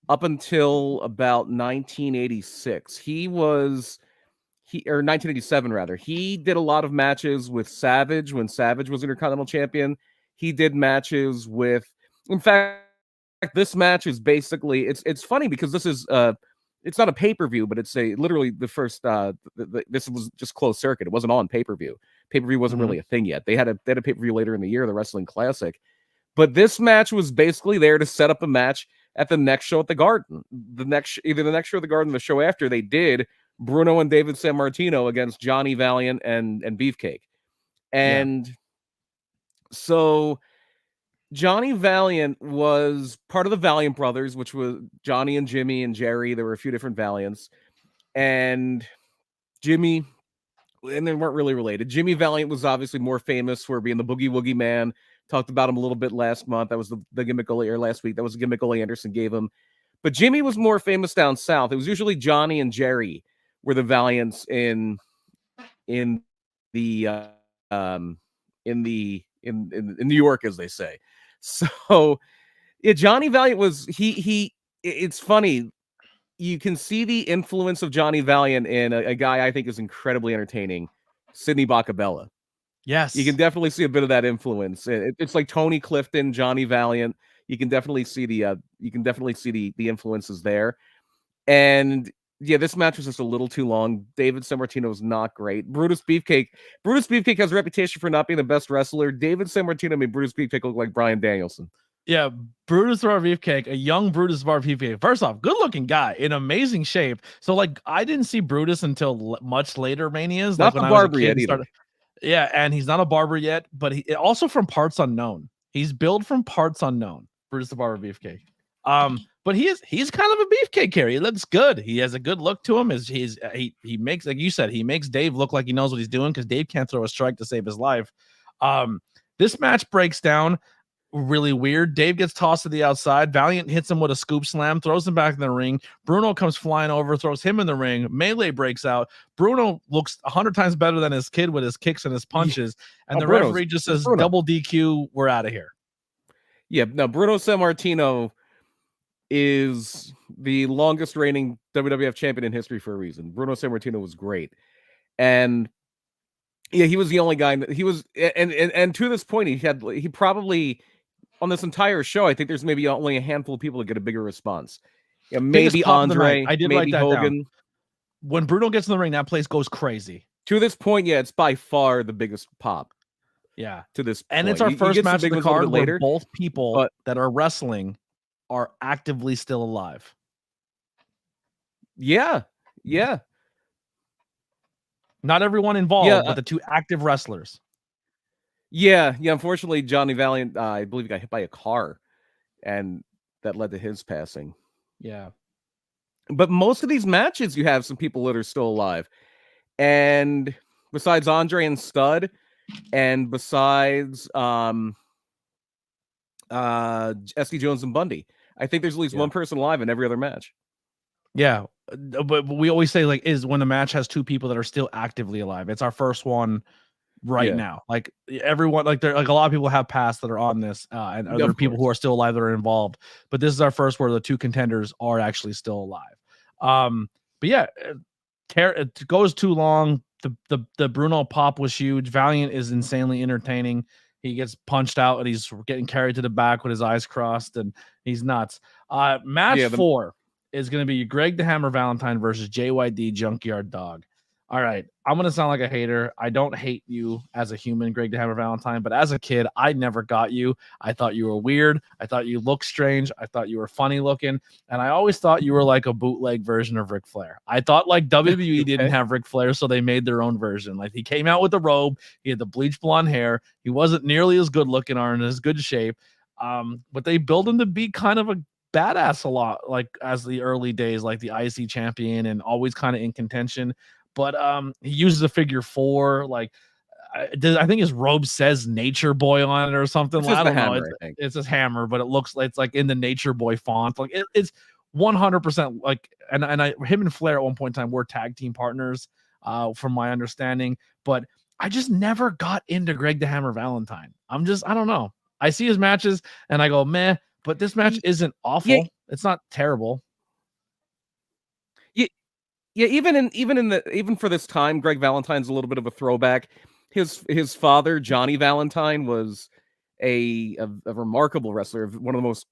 up until about 1986. Or 1987 rather. He did a lot of matches with Savage when Savage was Intercontinental Champion. He did matches with, in fact, this match is basically, it's funny because this is it's not a pay-per-view, but it's literally the first this was just closed circuit. It wasn't on pay-per-view. Pay-per-view wasn't really a thing yet. They had a pay-per-view later in the year, the Wrestling Classic. But this match was basically there to set up a match at the next show at the Garden. Either the next show at the Garden or the show after, they did Bruno and David Sammartino against Johnny Valiant and Beefcake. And so Johnny Valiant was part of the Valiant brothers, which was Johnny and Jimmy and Jerry. There were a few different Valiants. And Jimmy, and they weren't really related. Jimmy Valiant was obviously more famous for being the Boogie Woogie Man. Talked about him a little bit last month. That was the gimmick last week. That was the gimmick Ole Anderson gave him. But Jimmy was more famous down south. It was usually Johnny and Jerry were the Valiants in New York, as they say. So yeah, Johnny Valiant was it's funny. You can see the influence of Johnny Valiant in a guy I think is incredibly entertaining, Sidney Bacabella. Yes. You can definitely see a bit of that influence. It's like Tony Clifton, Johnny Valiant. You can definitely see the influences there. And yeah, this match was just a little too long. David Sammartino was not great. Brutus Beefcake has a reputation for not being the best wrestler. David Sammartino made Brutus Beefcake look like Bryan Danielson. Yeah, Brutus Bar Beefcake, a young Brutus Bar Beefcake. First off, good looking guy in amazing shape. So like, I didn't see Brutus until much later Manias. Not like the barber yet either. Yeah, and he's not a barber yet, but he also from parts unknown. He's billed from parts unknown. Brutus the Barber Beefcake. But he's kind of a beefcake carry. He looks good. He has a good look to him. He makes, like you said, he makes Dave look like he knows what he's doing, because Dave can't throw a strike to save his life. This match breaks down really weird. Dave gets tossed to the outside. Valiant hits him with a scoop slam, throws him back in the ring. Bruno comes flying over, throws him in the ring. Melee breaks out. Bruno looks 100 times better than his kid with his kicks and his punches. And the referee just says, double DQ, we're out of here. Yeah, no, Bruno Sammartino is the longest reigning WWF champion in history for a reason. Bruno Sammartino was great. And yeah, he was the only guy that he was, and to this point, he probably, on this entire show, I think there's maybe only a handful of people that get a bigger response. Yeah, maybe Andre, I did maybe write that Hogan. Down. When Bruno gets in the ring, that place goes crazy. To this point, yeah, it's by far the biggest pop. Yeah. To this point. And it's our first match of the card where both people that are wrestling are actively still alive. Yeah. Yeah. Not everyone involved, but the two active wrestlers. Yeah. Unfortunately, Johnny Valiant, I believe, got hit by a car, and that led to his passing. Yeah. But most of these matches, you have some people that are still alive. And besides Andre and Stud, and besides SD Jones and Bundy, I think there's at least one person alive in every other match. Yeah. But we always say, like, is when the match has two people that are still actively alive. It's our first one now. Like, everyone, like, there, like, a lot of people have passed that are on this, and other people who are still alive that are involved. But this is our first where the two contenders are actually still alive. But yeah, it goes too long. The Bruno pop was huge. Valiant is insanely entertaining. He gets punched out and he's getting carried to the back with his eyes crossed, and he's nuts. Match 4 is going to be Greg the Hammer Valentine versus JYD Junkyard Dog. All right, I'm going to sound like a hater. I don't hate you as a human, Greg the Hammer Valentine, but as a kid, I never got you. I thought you were weird. I thought you looked strange. I thought you were funny looking. And I always thought you were like a bootleg version of Ric Flair. I thought like WWE didn't have Ric Flair, so they made their own version. Like he came out with the robe. He had the bleached blonde hair. He wasn't nearly as good looking or in as good shape. But they built him to be kind of a badass a lot, like as the early days, like the IC champion and always kind of in contention. But he uses a figure 4. Like I think his robe says Nature Boy on it or something. I don't know. It's his hammer, but it looks like it's like in the Nature Boy font. Like it's 100% like. And him and Flair at one point in time were tag team partners, from my understanding. But I just never got into Greg the Hammer Valentine. I don't know. I see his matches and I go meh. But this match isn't awful. Yeah. It's not terrible. Yeah, even for this time, Greg Valentine's a little bit of a throwback. His father, Johnny Valentine, was a remarkable wrestler, one of the most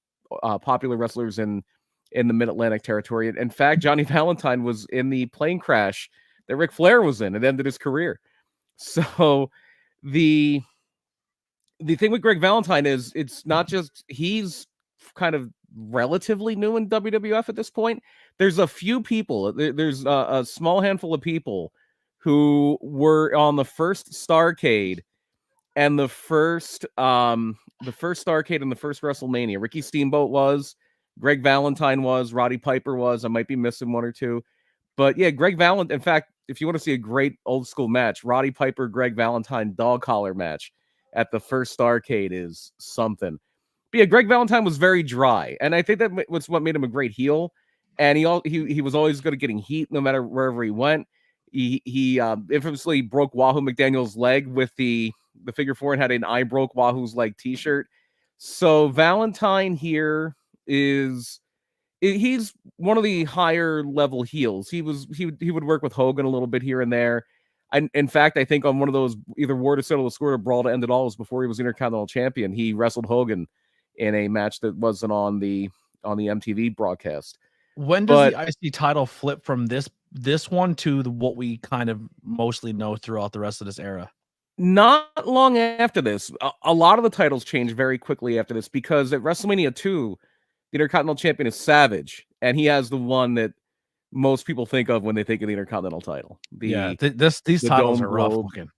popular wrestlers in the Mid-Atlantic territory. In fact, Johnny Valentine was in the plane crash that Ric Flair was in. It ended his career. So the thing with Greg Valentine is it's not just he's kind of relatively new in WWF at this point. There's a few people. There's a small handful of people who were on the first Starrcade and the first Starrcade and the first WrestleMania. Ricky Steamboat was, Greg Valentine was, Roddy Piper was. I might be missing one or two, but yeah, Greg Valentine. In fact, if you want to see a great old school match, Roddy Piper, Greg Valentine dog collar match at the first Starrcade is something. But yeah, Greg Valentine was very dry, and I think that was what made him a great heel. And he was always good at getting heat, no matter wherever he went. He infamously broke Wahoo McDaniel's leg with the figure 4 and had an "I broke Wahoo's leg" T-shirt. So Valentine here he's one of the higher level heels. He would work with Hogan a little bit here and there. And in fact, I think on one of those either War to Settle the Score or Brawl to End It All was before he was Intercontinental Champion. He wrestled Hogan in a match that wasn't on the MTV broadcast. When does the IC title flip from this one to what we kind of mostly know throughout the rest of this era? Not long after this. A lot of the titles change very quickly after this, because at WrestleMania 2, the Intercontinental Champion is Savage, and he has the one that most people think of when they think of the Intercontinental title. These titles are rough looking.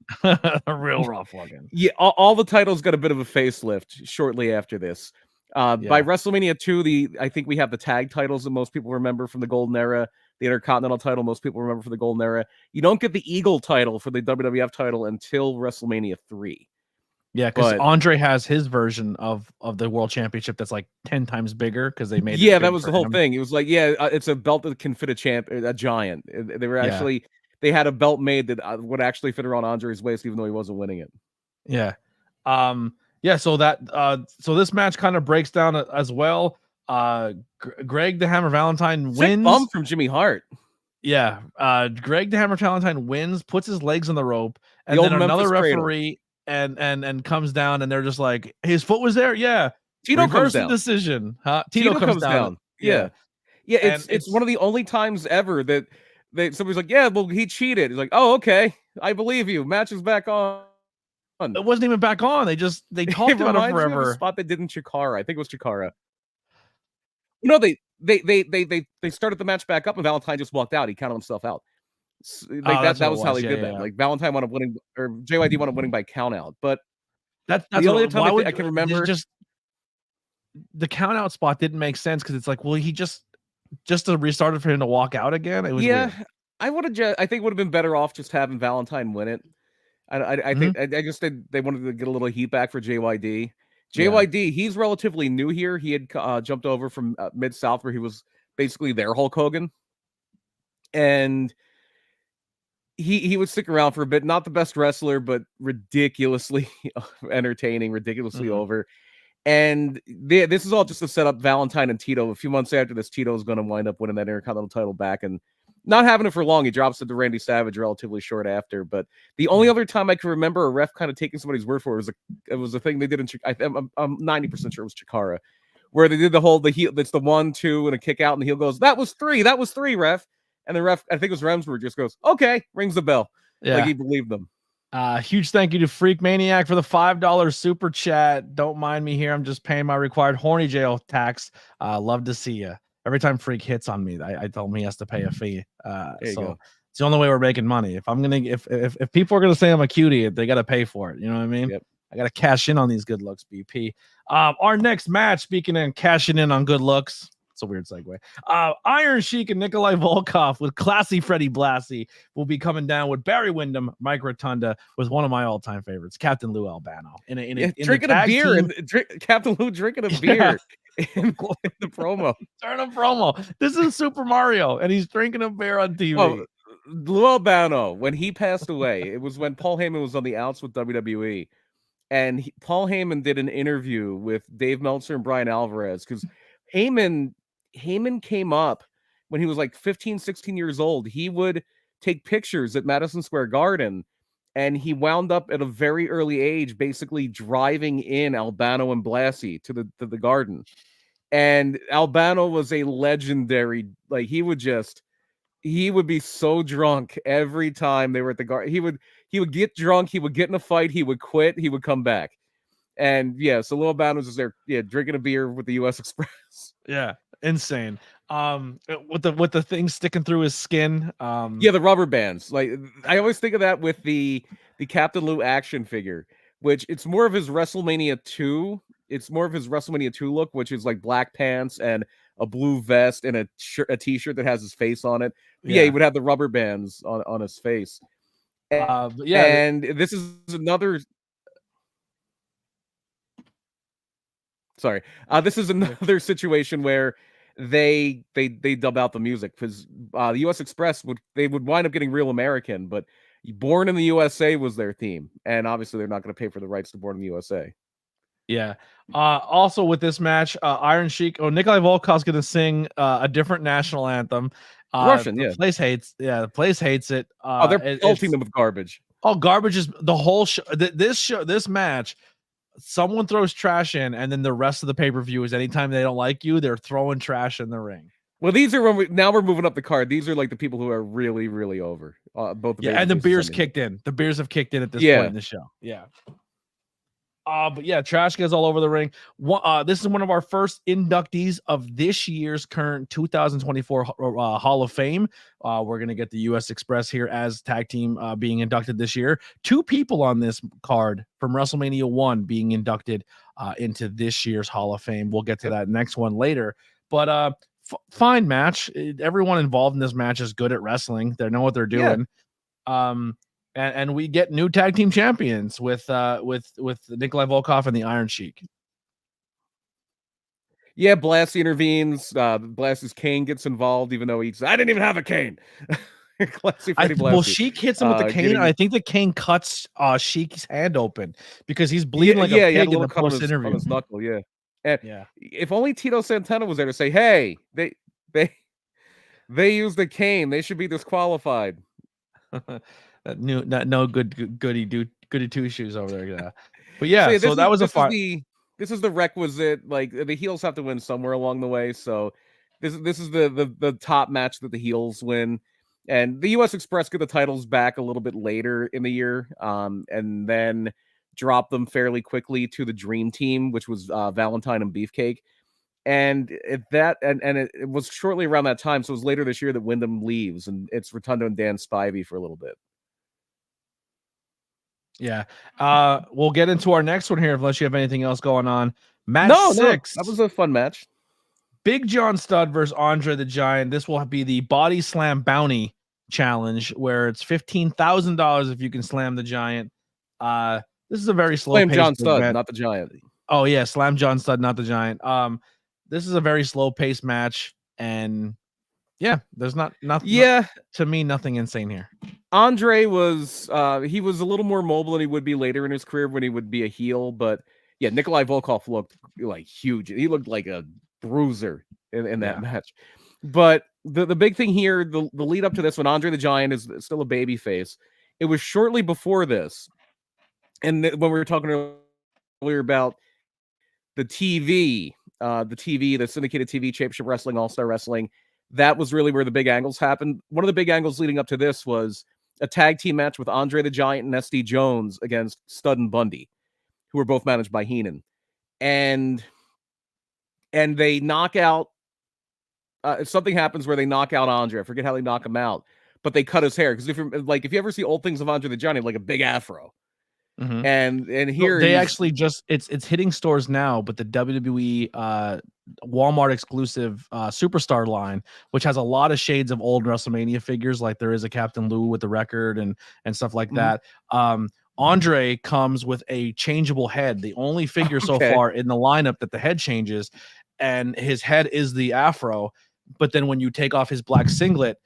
Real rough looking. Yeah, all the titles got a bit of a facelift shortly after this. By WrestleMania 2, I think we have the tag titles that most people remember from the Golden Era. The Intercontinental title, most people remember from the Golden Era. You don't get the Eagle title for the WWF title until WrestleMania 3. Yeah, because Andre has his version of the World Championship that's like 10 times bigger because they made it. Yeah, that was the whole thing. It was like, it's a belt that can fit a giant. They were actually they had a belt made that would actually fit around Andre's waist, even though he wasn't winning it. Yeah. So this match kind of breaks down as well. Greg the Hammer Valentine wins. Bump from Jimmy Hart. Yeah. Greg the Hammer Valentine wins, puts his legs on the rope, and then another referee and comes down, and they're just like, his foot was there. Yeah. Tito comes down. Decision. Tito comes down. Yeah. It's one of the only times ever that somebody's like, yeah, well, he cheated. He's like, oh, okay, I believe you. Match is back on. It wasn't even back on. They talked about it forever. Me of a spot they did in Chikara. I think it was Chikara. No, they started the match back up, and Valentine just walked out. He counted himself out. That was how they did that. Yeah. Like Valentine wound up winning, or JYD wound up winning by count out. But that's the only time I can remember. Just the count out spot didn't make sense because it's like, well, he just to restart it for him to walk out again. It was weird. I think it would have been better off just having Valentine win it. I think they wanted to get a little heat back for JYD. JYD, he's relatively new here. He had jumped over from Mid-South, where he was basically their Hulk Hogan. And he would stick around for a bit. Not the best wrestler, but ridiculously entertaining, ridiculously over. And this is all just to set up Valentine and Tito. A few months after this, Tito is going to wind up winning that Intercontinental title back and not having it for long. He drops it to Randy Savage relatively short after. But the only other time I can remember a ref kind of taking somebody's word for it was a thing they did in I'm 90% sure it was Chikara, where they did the heel. It's the 1, 2, and a kick out, and the heel goes, "That was 3. That was 3, ref." And the ref, I think it was Remsburg, just goes, "Okay," rings the bell, like he believed them. Huge thank you to Freak Maniac for the $5 super chat. Don't mind me here. I'm just paying my required horny jail tax. Love to see you. Every time Freak hits on me, I tell him he has to pay a fee. So it's the only way we're making money. If people are gonna say I'm a cutie, they gotta pay for it. You know what I mean? Yep. I gotta cash in on these good looks, BP. Our next match, speaking of cashing in on good looks. It's a weird segue. Iron Sheik and Nikolai Volkov with Classy Freddie Blassie will be coming down with Barry Windham, Mike Rotunda, with one of my all-time favorites, Captain Lou Albano. Drinking a beer, and Captain Lou drinking a beer in the promo. Turn a promo. This is Super Mario, and he's drinking a beer on TV. Well, Lou Albano, when he passed away, it was when Paul Heyman was on the outs with WWE. And Paul Heyman did an interview with Dave Meltzer and Brian Alvarez, because Heyman came up when he was like 15, 16 years old. He would take pictures at Madison Square Garden, and he wound up at a very early age basically driving in Albano and Blassie to the Garden. And Albano was a legendary, like he would be so drunk every time they were at the Garden. He would get drunk, he would get in a fight, he would quit, he would come back. And so Lil Albano was just there, drinking a beer with the US Express. Yeah, insane. With the thing sticking through his skin. The rubber bands. Like, I always think of that with the Captain Lou action figure, which it's more of his WrestleMania 2. It's more of his WrestleMania 2 look, which is like black pants and a blue vest and a t-shirt that has his face on it. He would have the rubber bands on his face. And this is another. Sorry, this is another situation where they dub out the music, because the US Express would wind up getting Real American, but Born in the USA was their theme, and obviously they're not going to pay for the rights to Born in the USA. Yeah. Also with this match, Iron Sheik, Nikolai Volkov's going to sing a different national anthem. Russian, the place hates. Yeah, the place hates it. They're pelting them with garbage. Oh, garbage is the whole show. This match. Someone throws trash in, and then the rest of the pay-per-view is anytime they don't like you, they're throwing trash in the ring. Well, these are now we're moving up the card. These are like the people who are really, really over. Both and the beers kicked in. The beers have kicked in at this point in the show. Yeah. But trash goes all over the ring. This is one of our first inductees of this year's current 2024 Hall of Fame. We're going to get the US Express here as tag team being inducted this year. 2 people on this card from WrestleMania 1 being inducted into this year's Hall of Fame. We'll get to that next one later. But fine match. Everyone involved in this match is good at wrestling. They know what they're doing. And we get new tag team champions with Nikolai Volkov and the Iron Sheik. Yeah, Blassie intervenes. Blassie's cane gets involved, even though I didn't even have a cane. Sheik hits him with the cane. I think the cane cuts Sheik's hand open because he's bleeding like a pig in the post interview. On his knuckle, And if only Tito Santana was there to say, "Hey, they used the cane. They should be disqualified." No goody two shoes over there. But so that was a fun. This is the requisite. Like, the heels have to win somewhere along the way. So this is the top match that the heels win, and the US Express get the titles back a little bit later in the year, and then drop them fairly quickly to the Dream Team, which was Valentine and Beefcake. And it was shortly around that time, so it was later this year that Wyndham leaves, and it's Rotunda and Dan Spivey for a little bit. Yeah. We'll get into our next one here unless you have anything else going on. Match 6. That was a fun match. Big John Studd versus Andre the Giant. This will be the Body Slam Bounty Challenge, where it's $15,000 if you can slam the Giant. This is a very slow Slam John Studd, not the Giant. Oh yeah, Slam John Studd, not the Giant. This is a very slow paced match, and there's nothing. To me, nothing insane here. Andre was he was a little more mobile than he would be later in his career when he would be a heel, but Nikolai Volkov looked like huge. He looked like a bruiser in that match. But the big thing here, the lead up to this, when Andre the Giant is still a baby face, it was shortly before this. And when we were talking earlier about the TV TV, the syndicated TV Championship Wrestling, All Star Wrestling. That was really where the big angles happened. One of the big angles leading up to this was a tag team match with Andre the Giant and SD Jones against Stud and Bundy, who were both managed by Heenan, and they knock out. Something happens where they knock out Andre. I forget how they knock him out, but they cut his hair because if you ever see old things of Andre the Giant, he had like a big afro. Mm-hmm. And here they actually just it's hitting stores now, but the WWE Walmart exclusive Superstar line, which has a lot of shades of old WrestleMania figures, like there is a Captain Lou with the record and stuff like that. Andre comes with a changeable head, the only figure so far in the lineup that the head changes, and his head is the afro. But then when you take off his black singlet,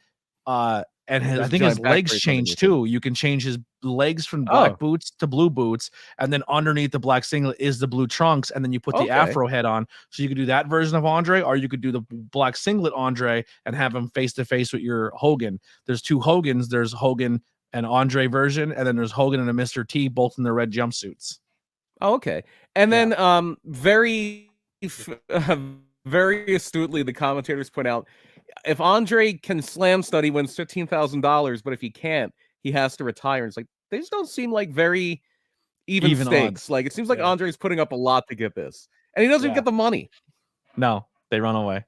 and I think his legs change too. You can change his legs from black boots to blue boots, and then underneath the black singlet is the blue trunks, and then you put the afro head on. So you could do that version of Andre, or you could do the black singlet Andre and have him face to face with your Hogan. There's two Hogans. There's Hogan and Andre version, and then there's Hogan and a Mr. T, both in their red jumpsuits. Oh, okay. And then very astutely, the commentators point out, if Andre can slam stud, he wins $15,000, but if he can't, he has to retire. It's like, these don't seem like very even stakes. Odds. Like, it seems like Andre's putting up a lot to get this, and he doesn't get the money. No, they run away.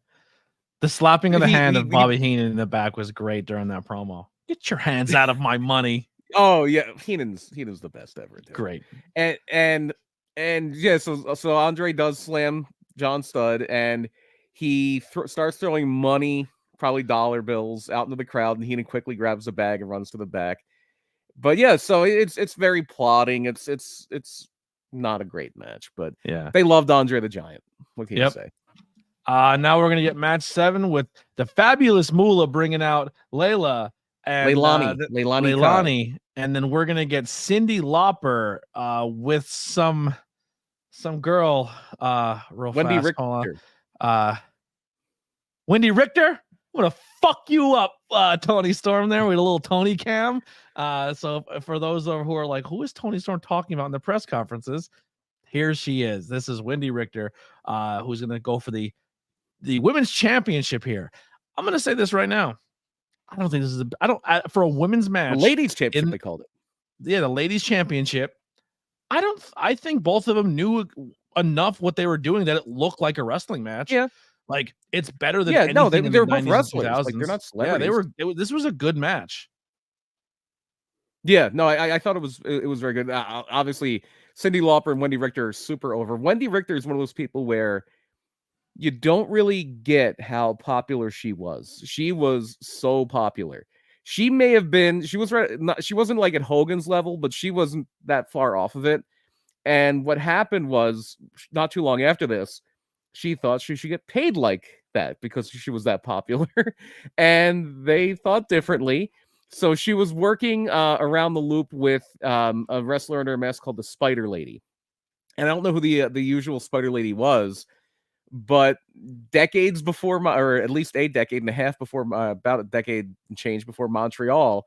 The slapping of the hand of Bobby Heenan in the back was great during that promo. Get your hands out of my money. Oh yeah, Heenan's the best ever. Dude. Great. And yeah, so Andre does slam John Studd, and he starts throwing money, probably dollar bills, out into the crowd, and Heenan quickly grabs a bag and runs to the back. But yeah, so it's very plotting. It's not a great match, but they loved Andre the Giant. What can you say? Now we're gonna get match 7 with the fabulous Moolah bringing out Layla and Leilani, and then we're gonna get Cyndi Lauper with some girl, real Wendy fast. Richter. Wendy Richter. I'm gonna fuck you up, Tony Storm. There with a little Tony cam. So for those who are like, who is Tony Storm talking about in the press conferences? Here she is. This is Wendy Richter, who's gonna go for the women's championship here. I'm gonna say this right now. I don't think this is for a women's match. The ladies championship, they called it. Yeah, the ladies championship. I think both of them knew enough what they were doing that it looked like a wrestling match. Yeah. Like, it's better than anything they were both wrestlers. Like, they're not celebrities. Yeah, this was a good match. Yeah, no, I thought it was very good. Obviously, Cyndi Lauper and Wendy Richter are super over. Wendy Richter is one of those people where you don't really get how popular she was. She was so popular. She may have been. She wasn't like at Hogan's level, but she wasn't that far off of it. And what happened was, not too long after this, she thought she should get paid like that because she was that popular, and they thought differently. So she was working around the loop with a wrestler under a mask called the Spider Lady. And I don't know who the usual Spider Lady was, but decades before, or at least a decade and a half before, about a decade and change before Montreal,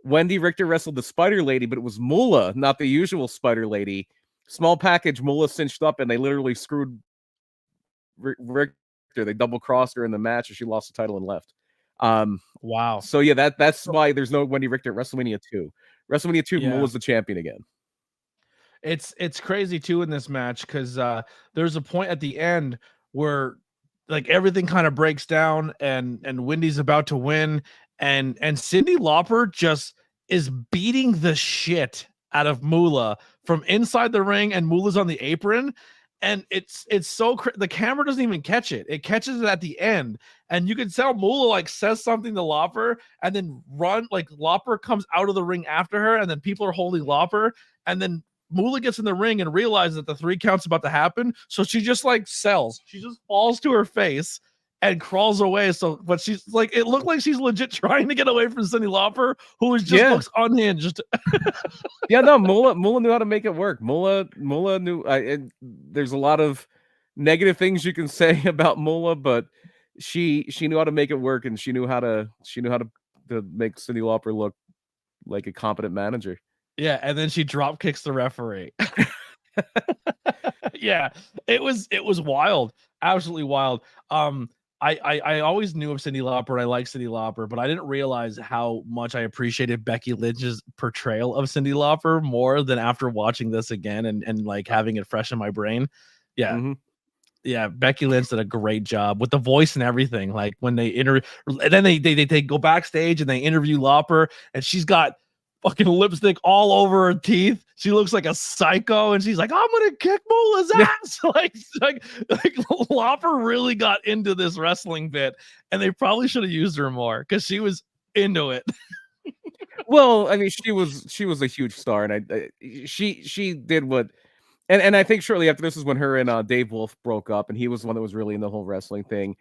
Wendy Richter wrestled the Spider Lady, but it was Moolah, not the usual Spider Lady. Small package, Moolah cinched up, and they literally screwed Richter. They double crossed her in the match, and she lost the title and left. Wow. So yeah, that's why there's no Wendy Richter at WrestleMania 2. WrestleMania 2, Moolah's the champion again. It's crazy too in this match because there's a point at the end where like everything kind of breaks down and Wendy's about to win, and Cyndi Lauper just is beating the shit out of Moolah from inside the ring, and Moolah's on the apron. And it's so the camera doesn't even catch it. It catches it at the end, and you can tell Moolah like says something to Lauper, and then Lauper comes out of the ring after her, and then people are holding Lauper, and then Moolah gets in the ring and realizes that the 3 count's about to happen, so she just like sells. She just falls to her face and crawls away. So, but she's like, it looked like she's legit trying to get away from Cyndi Lauper, who is just looks unhinged. Yeah, no, Moolah knew how to make it work. Moolah knew. There's a lot of negative things you can say about Moolah, but she knew how to make it work, and she knew how to make Cyndi Lauper look like a competent manager. Yeah, and then she drop kicks the referee. Yeah, it was wild, absolutely wild. I always knew of Cyndi Lauper and I like Cyndi Lauper, but I didn't realize how much I appreciated Becky Lynch's portrayal of Cyndi Lauper more than after watching this again and like having it fresh in my brain. Yeah. Mm-hmm. Yeah, Becky Lynch did a great job with the voice and everything. Like when they and then they go backstage and they interview Lauper, and she's got fucking lipstick all over her teeth. She looks like a psycho, and she's like, "I'm gonna kick Mola's ass." like Lauper really got into this wrestling bit, and they probably should have used her more because she was into it. Well, I mean, she was a huge star, and she did what. And I think shortly after this is when her and Dave Wolf broke up, and he was the one that was really in the whole wrestling thing.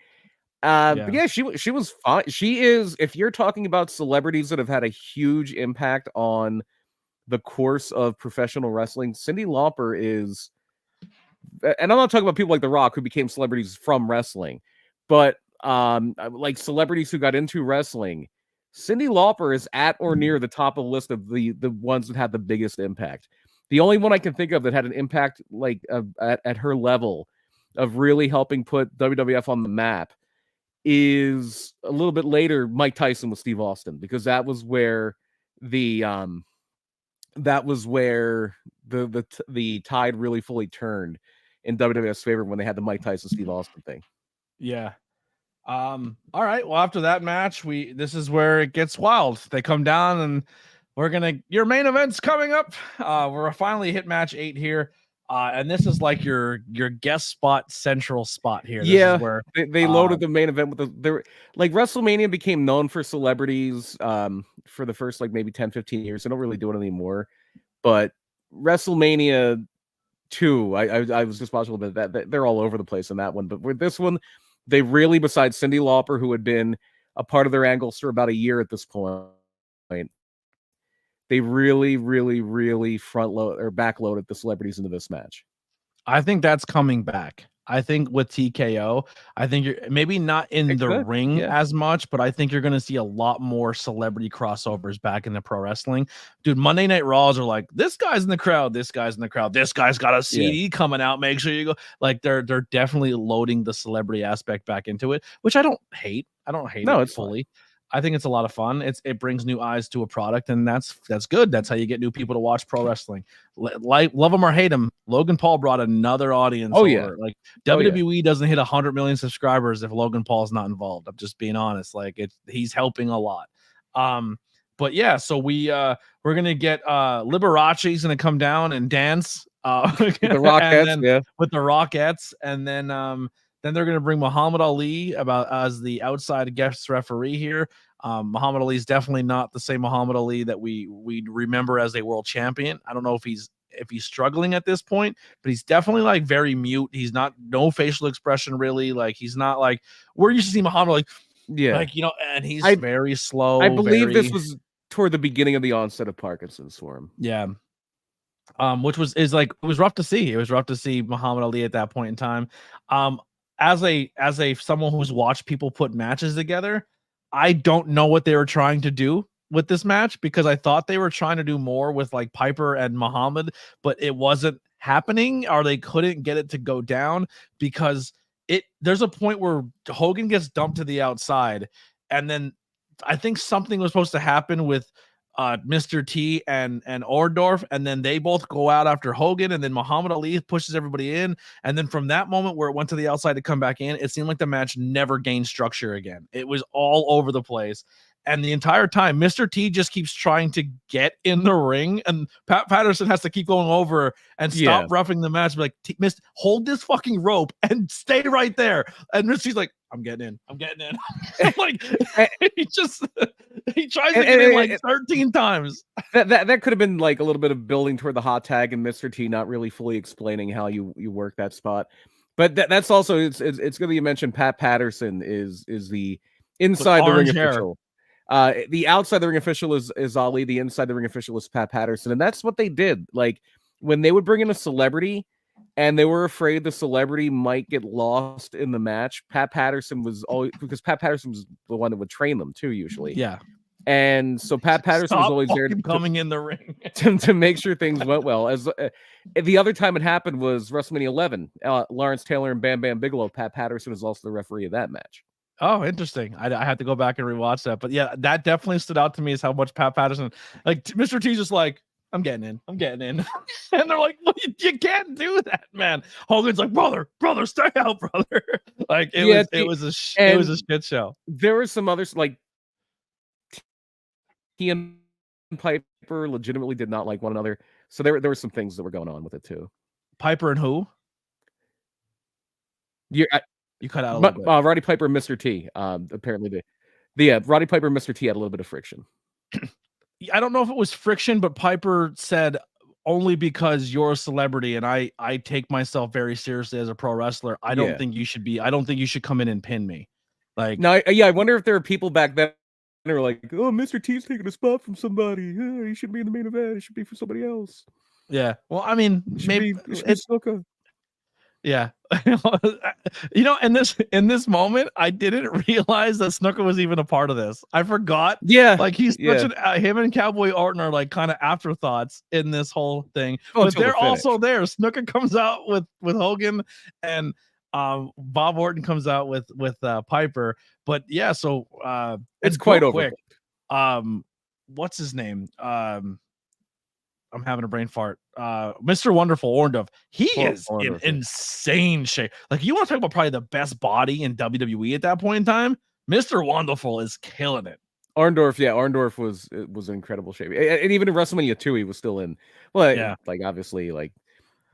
But yeah, she was fine. She is, if you're talking about celebrities that have had a huge impact on the course of professional wrestling, Cyndi Lauper is, and I'm not talking about people like The Rock who became celebrities from wrestling, but like celebrities who got into wrestling. Cyndi Lauper is at or near the top of the list of the ones that had the biggest impact. The only one I can think of that had an impact like at her level of really helping put WWF on the map is a little bit later Mike Tyson with Steve Austin, because that was where the tide really fully turned in WWF's favor when they had the Mike Tyson Steve Austin thing. Yeah. All right. Well, after that match, this is where it gets wild. They come down and your main event's coming up. We're finally hit match 8 here. And this is like your guest spot, central spot here. This is where they loaded the main event with like WrestleMania became known for celebrities for the first like maybe 10-15 years. They don't really do it anymore. But WrestleMania 2, I was just watching a little bit of that. They're all over the place in that one. But with this one, they really, besides Cyndi Lauper, who had been a part of their angles for about a year at this point, they really, really, really front load or back loaded the celebrities into this match. I think that's coming back. I think with TKO, I think you're maybe not in the ring as much, but I think you're going to see a lot more celebrity crossovers back in the pro wrestling. Dude, Monday Night Raws are like, this guy's in the crowd, this guy's in the crowd, this guy's got a CD coming out. Make sure you go. Like they're definitely loading the celebrity aspect back into it, which I don't hate. I don't hate it fully. Fine. I think it's a lot of fun. It brings new eyes to a product, and that's good. That's how you get new people to watch pro wrestling. Like love them or hate them, Logan Paul brought another audience. Like WWE doesn't hit 100 million subscribers if Logan Paul's not involved. I'm just being honest. Like he's helping a lot. But yeah, so we're gonna get Liberace's gonna come down and dance with the Rockettes, with the Rockettes, and then they're going to bring Muhammad Ali as the outside guest referee here. Muhammad Ali is definitely not the same Muhammad Ali that we remember as a world champion. I don't know if he's struggling at this point, but he's definitely like very mute. He's no facial expression really. Like he's not like we're used to see Muhammad and he's very slow. I believe this was toward the beginning of the onset of Parkinson's for him. Yeah. Which was rough to see. It was rough to see Muhammad Ali at that point in time. As a someone who's watched people put matches together, I don't know what they were trying to do with this match, because I thought they were trying to do more with like Piper and Muhammad, but it wasn't happening, or they couldn't get it to go down, because there's a point where Hogan gets dumped to the outside, and then I think something was supposed to happen with Mr. T and Orndorff, and then they both go out after Hogan, and then Muhammad Ali pushes everybody in, and then from that moment where it went to the outside to come back in, it seemed like the match never gained structure again. It was all over the place, and the entire time Mr. T just keeps trying to get in the ring, and Pat Patterson has to keep going over and stop roughing the match, like, hold this fucking rope and stay right there, and Mr. T's like, I'm getting in. Like he tries to get in like 13 times. That could have been like a little bit of building toward the hot tag and Mr. T not really fully explaining how you work that spot. But that's also it's good that you mentioned Pat Patterson is the inside the ring official. The outside the ring official is Ali. The inside the ring official is Pat Patterson, and that's what they did. Like when they would bring in a celebrity, and they were afraid the celebrity might get lost in the match, Pat Patterson was always, because Pat Patterson was the one that would train them too, usually. Yeah. And so Pat Patterson was Stop always there fucking coming in the ring. to make sure things went well. As the other time it happened was WrestleMania 11. Lawrence Taylor and Bam Bam Bigelow. Pat Patterson was also the referee of that match. Oh, interesting. I have to go back and rewatch that. But yeah, that definitely stood out to me is how much Pat Patterson, like Mr. T's just like, I'm getting in. And they're like, well, you can't do that, man. Hogan's like, brother, stay out, brother. Like it was a shit show. There were some others like he and Piper legitimately did not like one another. So there were some things that were going on with it too. Piper and who? You cut out a little bit. Roddy Piper and Mr. T. Apparently Roddy Piper and Mr. T had a little bit of friction. I don't know if it was friction, but Piper said only because you're a celebrity and I take myself very seriously as a pro wrestler. I don't think you should come in and pin me. Like, no, I wonder if there are people back then who are like, oh, Mr. T's taking a spot from somebody. He shouldn't be in the main event. It should be for somebody else. Yeah. Well, I mean, maybe it's okay. Yeah. In this moment, I didn't realize that Snuka was even a part of this. I forgot. Yeah. Like he's such him and Cowboy Orton are like kind of afterthoughts in this whole thing. But they're also there. Snuka comes out with Hogan and Bob Orton comes out with Piper. But yeah, so it's quite over. What's his name? I'm having a brain fart. Mr. Wonderful Orndorff. He is in insane shape. Like, you want to talk about probably the best body in WWE at that point in time? Mr. Wonderful is killing it. Orndorff was in incredible shape. And even in WrestleMania 2, he was still in. Well, yeah. Like obviously, like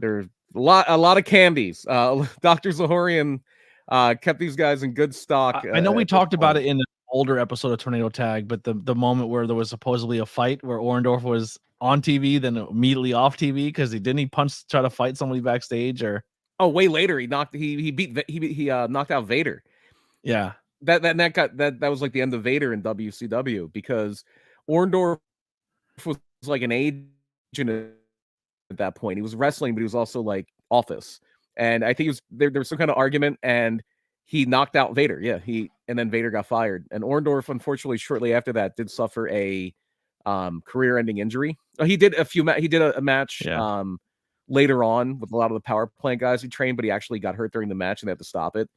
there's a lot of candies. Dr. Zahorian kept these guys in good stock. I know we talked about it in an older episode of Tornado Tag, but the moment where there was supposedly a fight where Orndorff was on TV, then immediately off TV because he try to fight somebody backstage, or way later he knocked out Vader. Yeah, that was like the end of Vader in WCW because Orndorff was like an agent at that point. He was wrestling, but he was also like office, and I think he was there was some kind of argument and he knocked out Vader. Yeah, and then Vader got fired, and Orndorff unfortunately shortly after that did suffer a career-ending injury. He did a match later on with a lot of the power plant guys he trained, but he actually got hurt during the match and they had to stop it.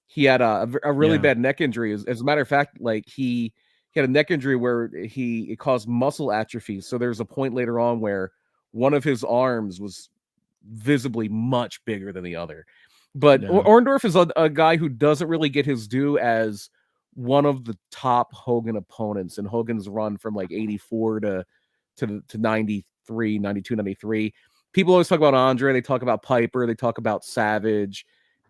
He had a really bad neck injury. As a matter of fact, like he had a neck injury where it caused muscle atrophy. So there's a point later on where one of his arms was visibly much bigger than the other. But Orndorff is a guy who doesn't really get his due as one of the top Hogan opponents in Hogan's run from like 84 to 93, 92, 93. People always talk about Andre. They talk about Piper. They talk about Savage.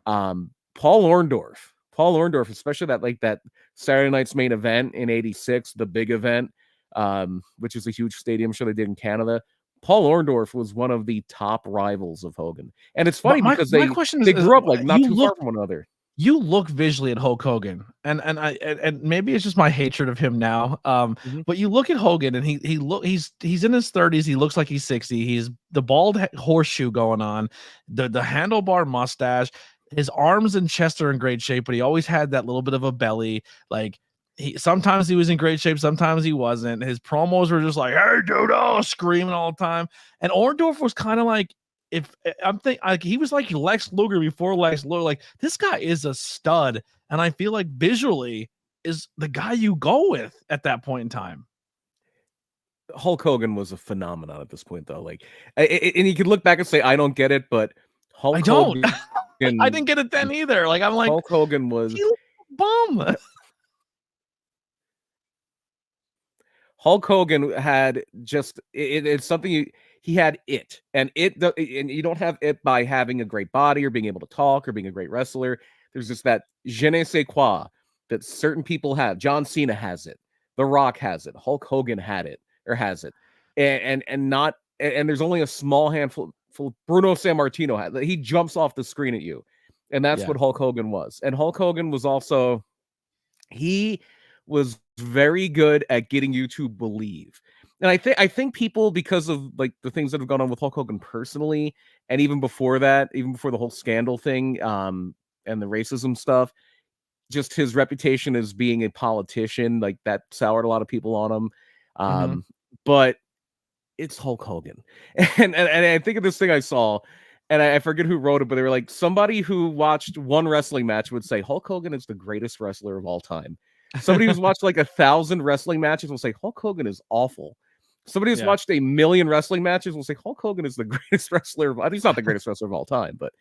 Paul Orndorff, especially that Saturday Night's Main Event in 86, the big event, which is a huge stadium show they did in Canada. Paul Orndorff was one of the top rivals of Hogan. And it's funny because they grew up like not too far from one another. You look visually at Hulk Hogan, and maybe it's just my hatred of him now. But you look at Hogan, and he's in his 30s. He looks like he's 60. He's the bald horseshoe going on, the handlebar mustache. His arms and chest are in great shape, but he always had that little bit of a belly. Like sometimes he was in great shape, sometimes he wasn't. His promos were just like, "Hey, dude," screaming all the time. And Orndorff was kind of like, he was like Lex Luger before Lex Luger. Like, this guy is a stud, and I feel like visually is the guy you go with at that point in time. Hulk Hogan was a phenomenon at this point, though. Like, and you could look back and say, "I don't get it," but I don't. I didn't get it then either. Like, I'm like, Hulk Hogan was a bum. Hulk Hogan had just it's something he had it, and you don't have it by having a great body or being able to talk or being a great wrestler. There's just that je ne sais quoi that certain people have. John Cena has it. The Rock has it. Hulk Hogan has it, and there's only a small handful. Bruno Sammartino had. He jumps off the screen at you, and that's what Hulk Hogan was. And Hulk Hogan was also he was very good at getting you to believe. And I think people, because of like the things that have gone on with Hulk Hogan personally, and even before that, even before the whole scandal thing, and the racism stuff, just his reputation as being a politician, like that soured a lot of people on him. But it's Hulk Hogan. And I think of this thing I saw, and I forget who wrote it, but they were like, somebody who watched one wrestling match would say Hulk Hogan is the greatest wrestler of all time. Somebody who's watched like 1,000 wrestling matches will say Hulk Hogan is awful. Somebody who's watched 1,000,000 wrestling matches will say Hulk Hogan is the greatest wrestler. I think he's not the greatest wrestler of all time, but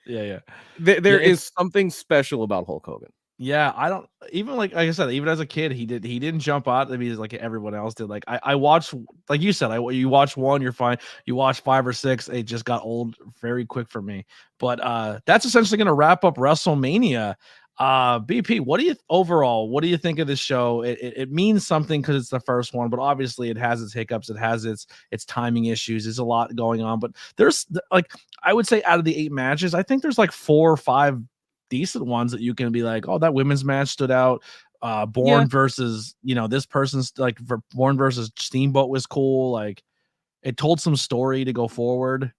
there is something special about Hulk Hogan. Yeah, I don't even like I said, even as a kid, he didn't jump out. I mean, like everyone else did. Like I watched, like you said, you watch one, you're fine. You watch 5 or 6, it just got old very quick for me. But that's essentially going to wrap up WrestleMania. BP, what do you think of this show? It means something because it's the first one, but obviously it has its hiccups, it has its timing issues. There's a lot going on, but there's like I would say out of the 8 matches, I think there's like 4 or 5 decent ones that you can be like, oh, that women's match stood out. Bourne versus, this person's like Bourne versus Steamboat was cool. Like it told some story to go forward.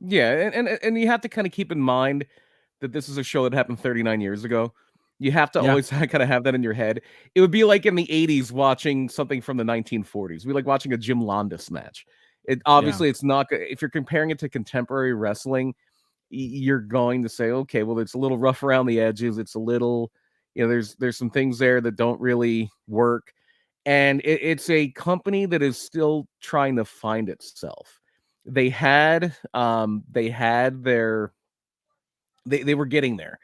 Yeah, and you have to kind of keep in mind that this is a show that happened 39 years ago. You have to always kind of have that in your head. It would be like in the 80s watching something from the 1940s. We like watching a Jim Landis match. It obviously it's not, if you're comparing it to contemporary wrestling, you're going to say, okay, well, it's a little rough around the edges. It's a little, there's some things there that don't really work. And it's a company that is still trying to find itself. They had their, they were getting there,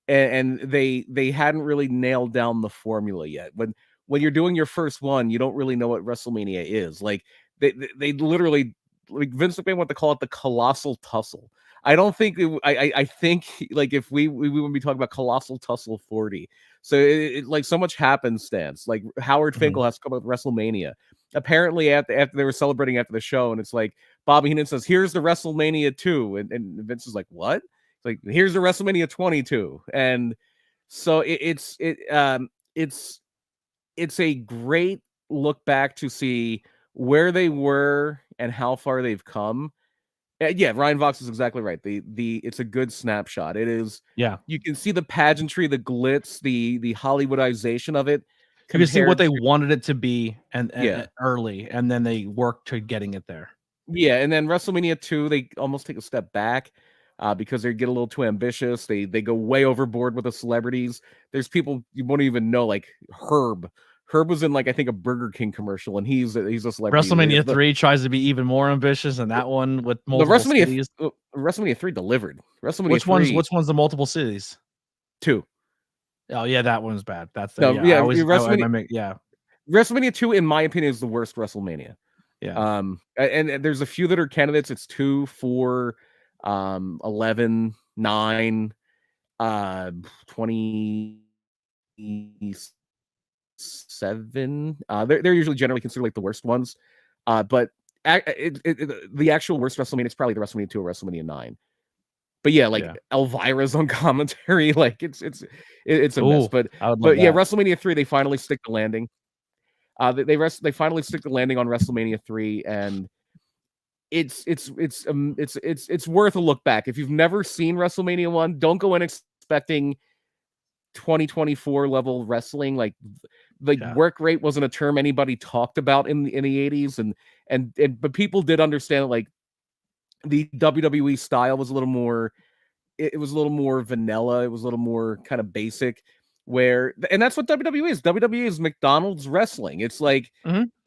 and they hadn't really nailed down the formula yet. When you're doing your first one, you don't really know what WrestleMania is. Like they literally, like Vince McMahon wanted to call it the Colossal Tussle. I don't think I think like if we wouldn't be talking about Colossal Tussle 40. So it like so much happenstance. Like Howard Finkel has to come up with WrestleMania. Apparently after they were celebrating after the show, and it's like Bobby Heenan says, "Here's the WrestleMania 2," and Vince is like, "What?" It's like, "Here's the WrestleMania 22," and so it's a great look back to see where they were and how far they've come. Yeah, Ryan Vox is exactly right. It's a good snapshot. It is. Yeah, you can see the pageantry, the glitz, the Hollywoodization of it. You can see what they wanted it to be, and early, and then they worked to getting it there. Yeah, and then WrestleMania 2, they almost take a step back because they get a little too ambitious. They go way overboard with the celebrities. There's people you won't even know, like Herb. Herb was in like I think a Burger King commercial, and he's a celebrity. WrestleMania 3 tries to be even more ambitious than that one with multiple cities. WrestleMania 3 delivered. Which one's the multiple cities? 2. Oh yeah, that one's bad. That's WrestleMania 2, in my opinion, is the worst WrestleMania. Yeah. And there's a few that are candidates. It's 2, 4, 11, 9, 27. They're usually generally considered like the worst ones. But the actual worst WrestleMania is probably the WrestleMania 2 or WrestleMania 9. But yeah, like Elvira's on commentary, like it's a mess. But yeah, WrestleMania 3, they finally stick the landing. They finally stick the landing on WrestleMania 3, and it's worth a look back. If you've never seen WrestleMania 1, don't go in expecting 2024 level wrestling. Like work rate wasn't a term anybody talked about in the 80s, but people did understand that, like, the WWE style was a little more, it was a little more vanilla. It was a little more kind of basic, and that's what WWE is. WWE is McDonald's wrestling. It's like,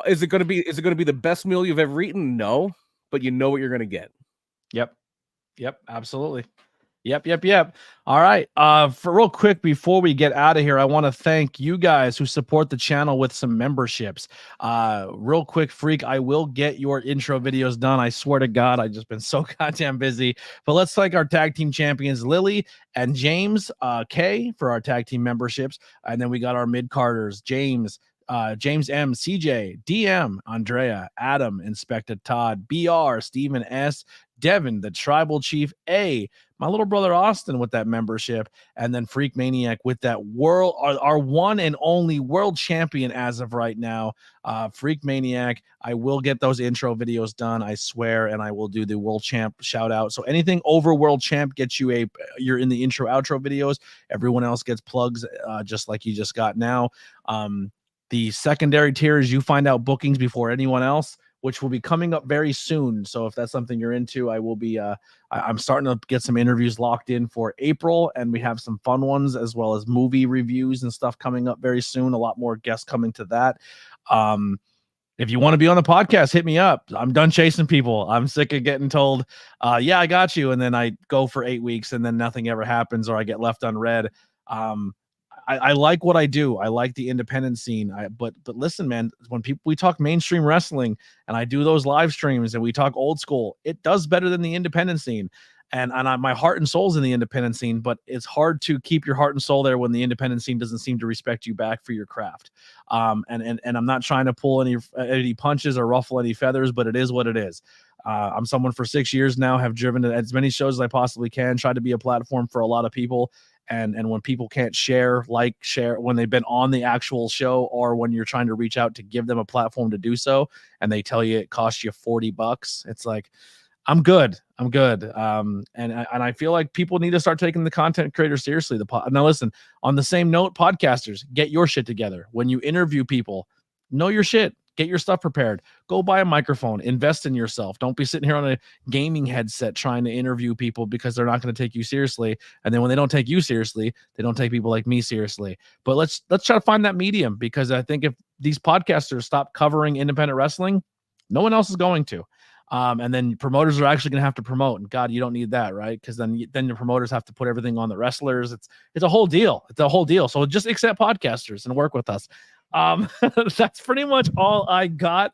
is it going to be the best meal you've ever eaten? No, but you know what you're going to get. Yep, absolutely. Yep. All right. For real quick, before we get out of here, I want to thank you guys who support the channel with some memberships. Real quick, Freak, I will get your intro videos done. I swear to God, I've just been so goddamn busy. But let's thank our tag team champions, Lily and James K, for our tag team memberships. And then we got our mid-carders, James, James M, CJ, DM, Andrea, Adam, Inspector Todd, BR, Stephen S, Devin, the Tribal Chief A, my little brother Austin with that membership, and then Freak Maniac with that world, our one and only world champion as of right now, Freak Maniac. I will get those intro videos done, I swear, and I will do the world champ shout out. So anything over world champ gets you you're in the intro outro videos. Everyone else gets plugs, just like you just got now. The secondary tiers, you find out bookings before anyone else, which will be coming up very soon. So if that's something you're into, I will be, I'm starting to get some interviews locked in for April, and we have some fun ones as well as movie reviews and stuff coming up very soon. A lot more guests coming to that. If you want to be on the podcast, hit me up. I'm done chasing people. I'm sick of getting told, yeah, I got you. And then I go for 8 weeks and then nothing ever happens, or I get left unread. I like what I do. I like the independent scene. But listen, man, when we talk mainstream wrestling and I do those live streams and we talk old school, it does better than the independent scene. And my heart and soul's in the independent scene, but it's hard to keep your heart and soul there when the independent scene doesn't seem to respect you back for your craft. And I'm not trying to pull any punches or ruffle any feathers, but it is what it is. I'm someone for 6 years now, have driven to as many shows as I possibly can, tried to be a platform for a lot of people. And when people can't share when they've been on the actual show, or when you're trying to reach out to give them a platform to do so, and they tell you it costs you $40, it's like, I'm good. And I feel like people need to start taking the content creator seriously. Now listen, on the same note, podcasters, get your shit together. When you interview people, know your shit. Get your stuff prepared. Go buy a microphone. Invest in yourself. Don't be sitting here on a gaming headset trying to interview people because they're not going to take you seriously. And then when they don't take you seriously, they don't take people like me seriously. But let's try to find that medium, because I think if these podcasters stop covering independent wrestling, no one else is going to. And then promoters are actually going to have to promote. And God, you don't need that, right? Because then the promoters have to put everything on the wrestlers. It's a whole deal. It's a whole deal. So just accept podcasters and work with us. That's pretty much all I got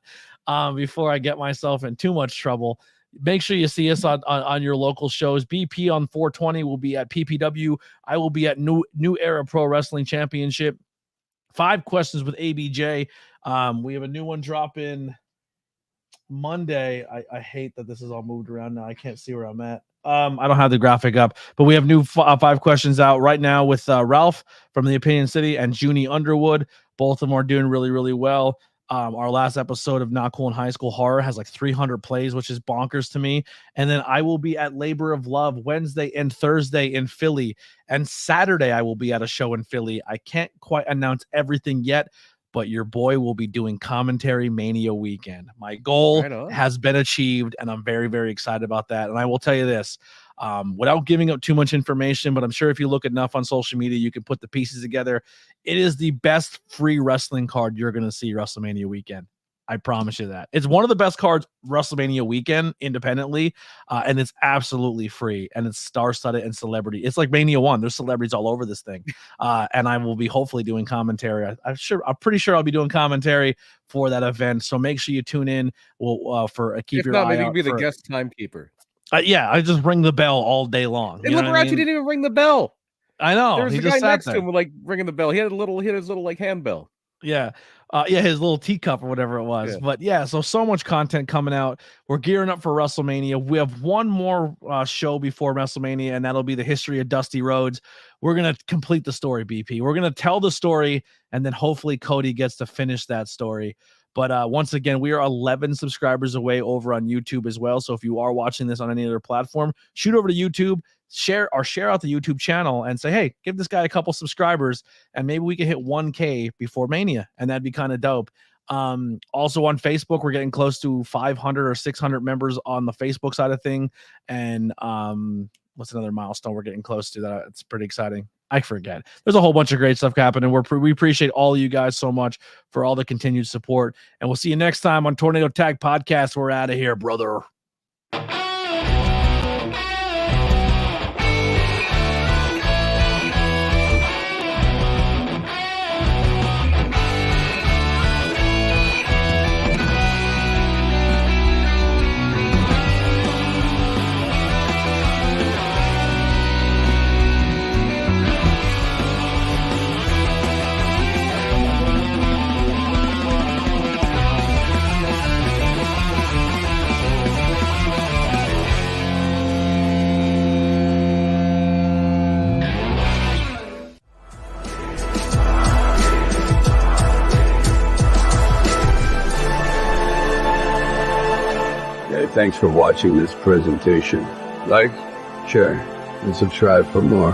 before I get myself in too much trouble. Make sure you see us on your local shows. BP on 420 will be at PPW. I will be at New Era Pro Wrestling Championship. 5 questions with ABJ. We have a new one drop in Monday. I hate that this is all moved around now. I can't see where I'm at. I don't have the graphic up, but we have new 5 questions out right now with Ralph from the Opinion City and Junie Underwood. Both of them are doing really, really well. Our last episode of Not Cool in High School Horror has like 300 plays, which is bonkers to me. And then I will be at Labor of Love Wednesday and Thursday in Philly. And Saturday I will be at a show in Philly. I can't quite announce everything yet, but your boy will be doing Commentary Mania weekend. My goal has been achieved, and I'm very, very excited about that. And I will tell you this, without giving up too much information, but I'm sure if you look enough on social media, you can put the pieces together. It is the best free wrestling card you're going to see WrestleMania weekend. I promise you that. It's one of the best cards WrestleMania weekend independently, and it's absolutely free, and it's star-studded and celebrity. It's like Mania 1. There's celebrities all over this thing, and I will be hopefully doing commentary. I'm pretty sure I'll be doing commentary for that event, so make sure you tune in. We'll keep your eye out. If not, maybe you can be the guest timekeeper. Yeah, I just ring the bell all day long. And Liberace didn't even ring the bell. I know. There was a guy next to him like ringing the bell. He had his little like handbell. Yeah. His little teacup or whatever it was. Yeah. But yeah, so much content coming out. We're gearing up for WrestleMania. We have one more show before WrestleMania, and that'll be the history of Dusty Rhodes. We're going to complete the story, BP. We're going to tell the story, and then hopefully Cody gets to finish that story. But once again, we are 11 subscribers away over on YouTube as well. So if you are watching this on any other platform, shoot over to YouTube, share out the YouTube channel and say, hey, give this guy a couple subscribers, and maybe we can hit 1K before Mania, and that'd be kind of dope. Also on Facebook, we're getting close to 500 or 600 members on the Facebook side of thing. And what's another milestone we're getting close to that? It's pretty exciting. I forget. There's a whole bunch of great stuff happening. We appreciate all of you guys so much for all the continued support. And we'll see you next time on Tornado Tag Podcast. We're out of here, brother. Thanks for watching this presentation. Like, share, and subscribe for more.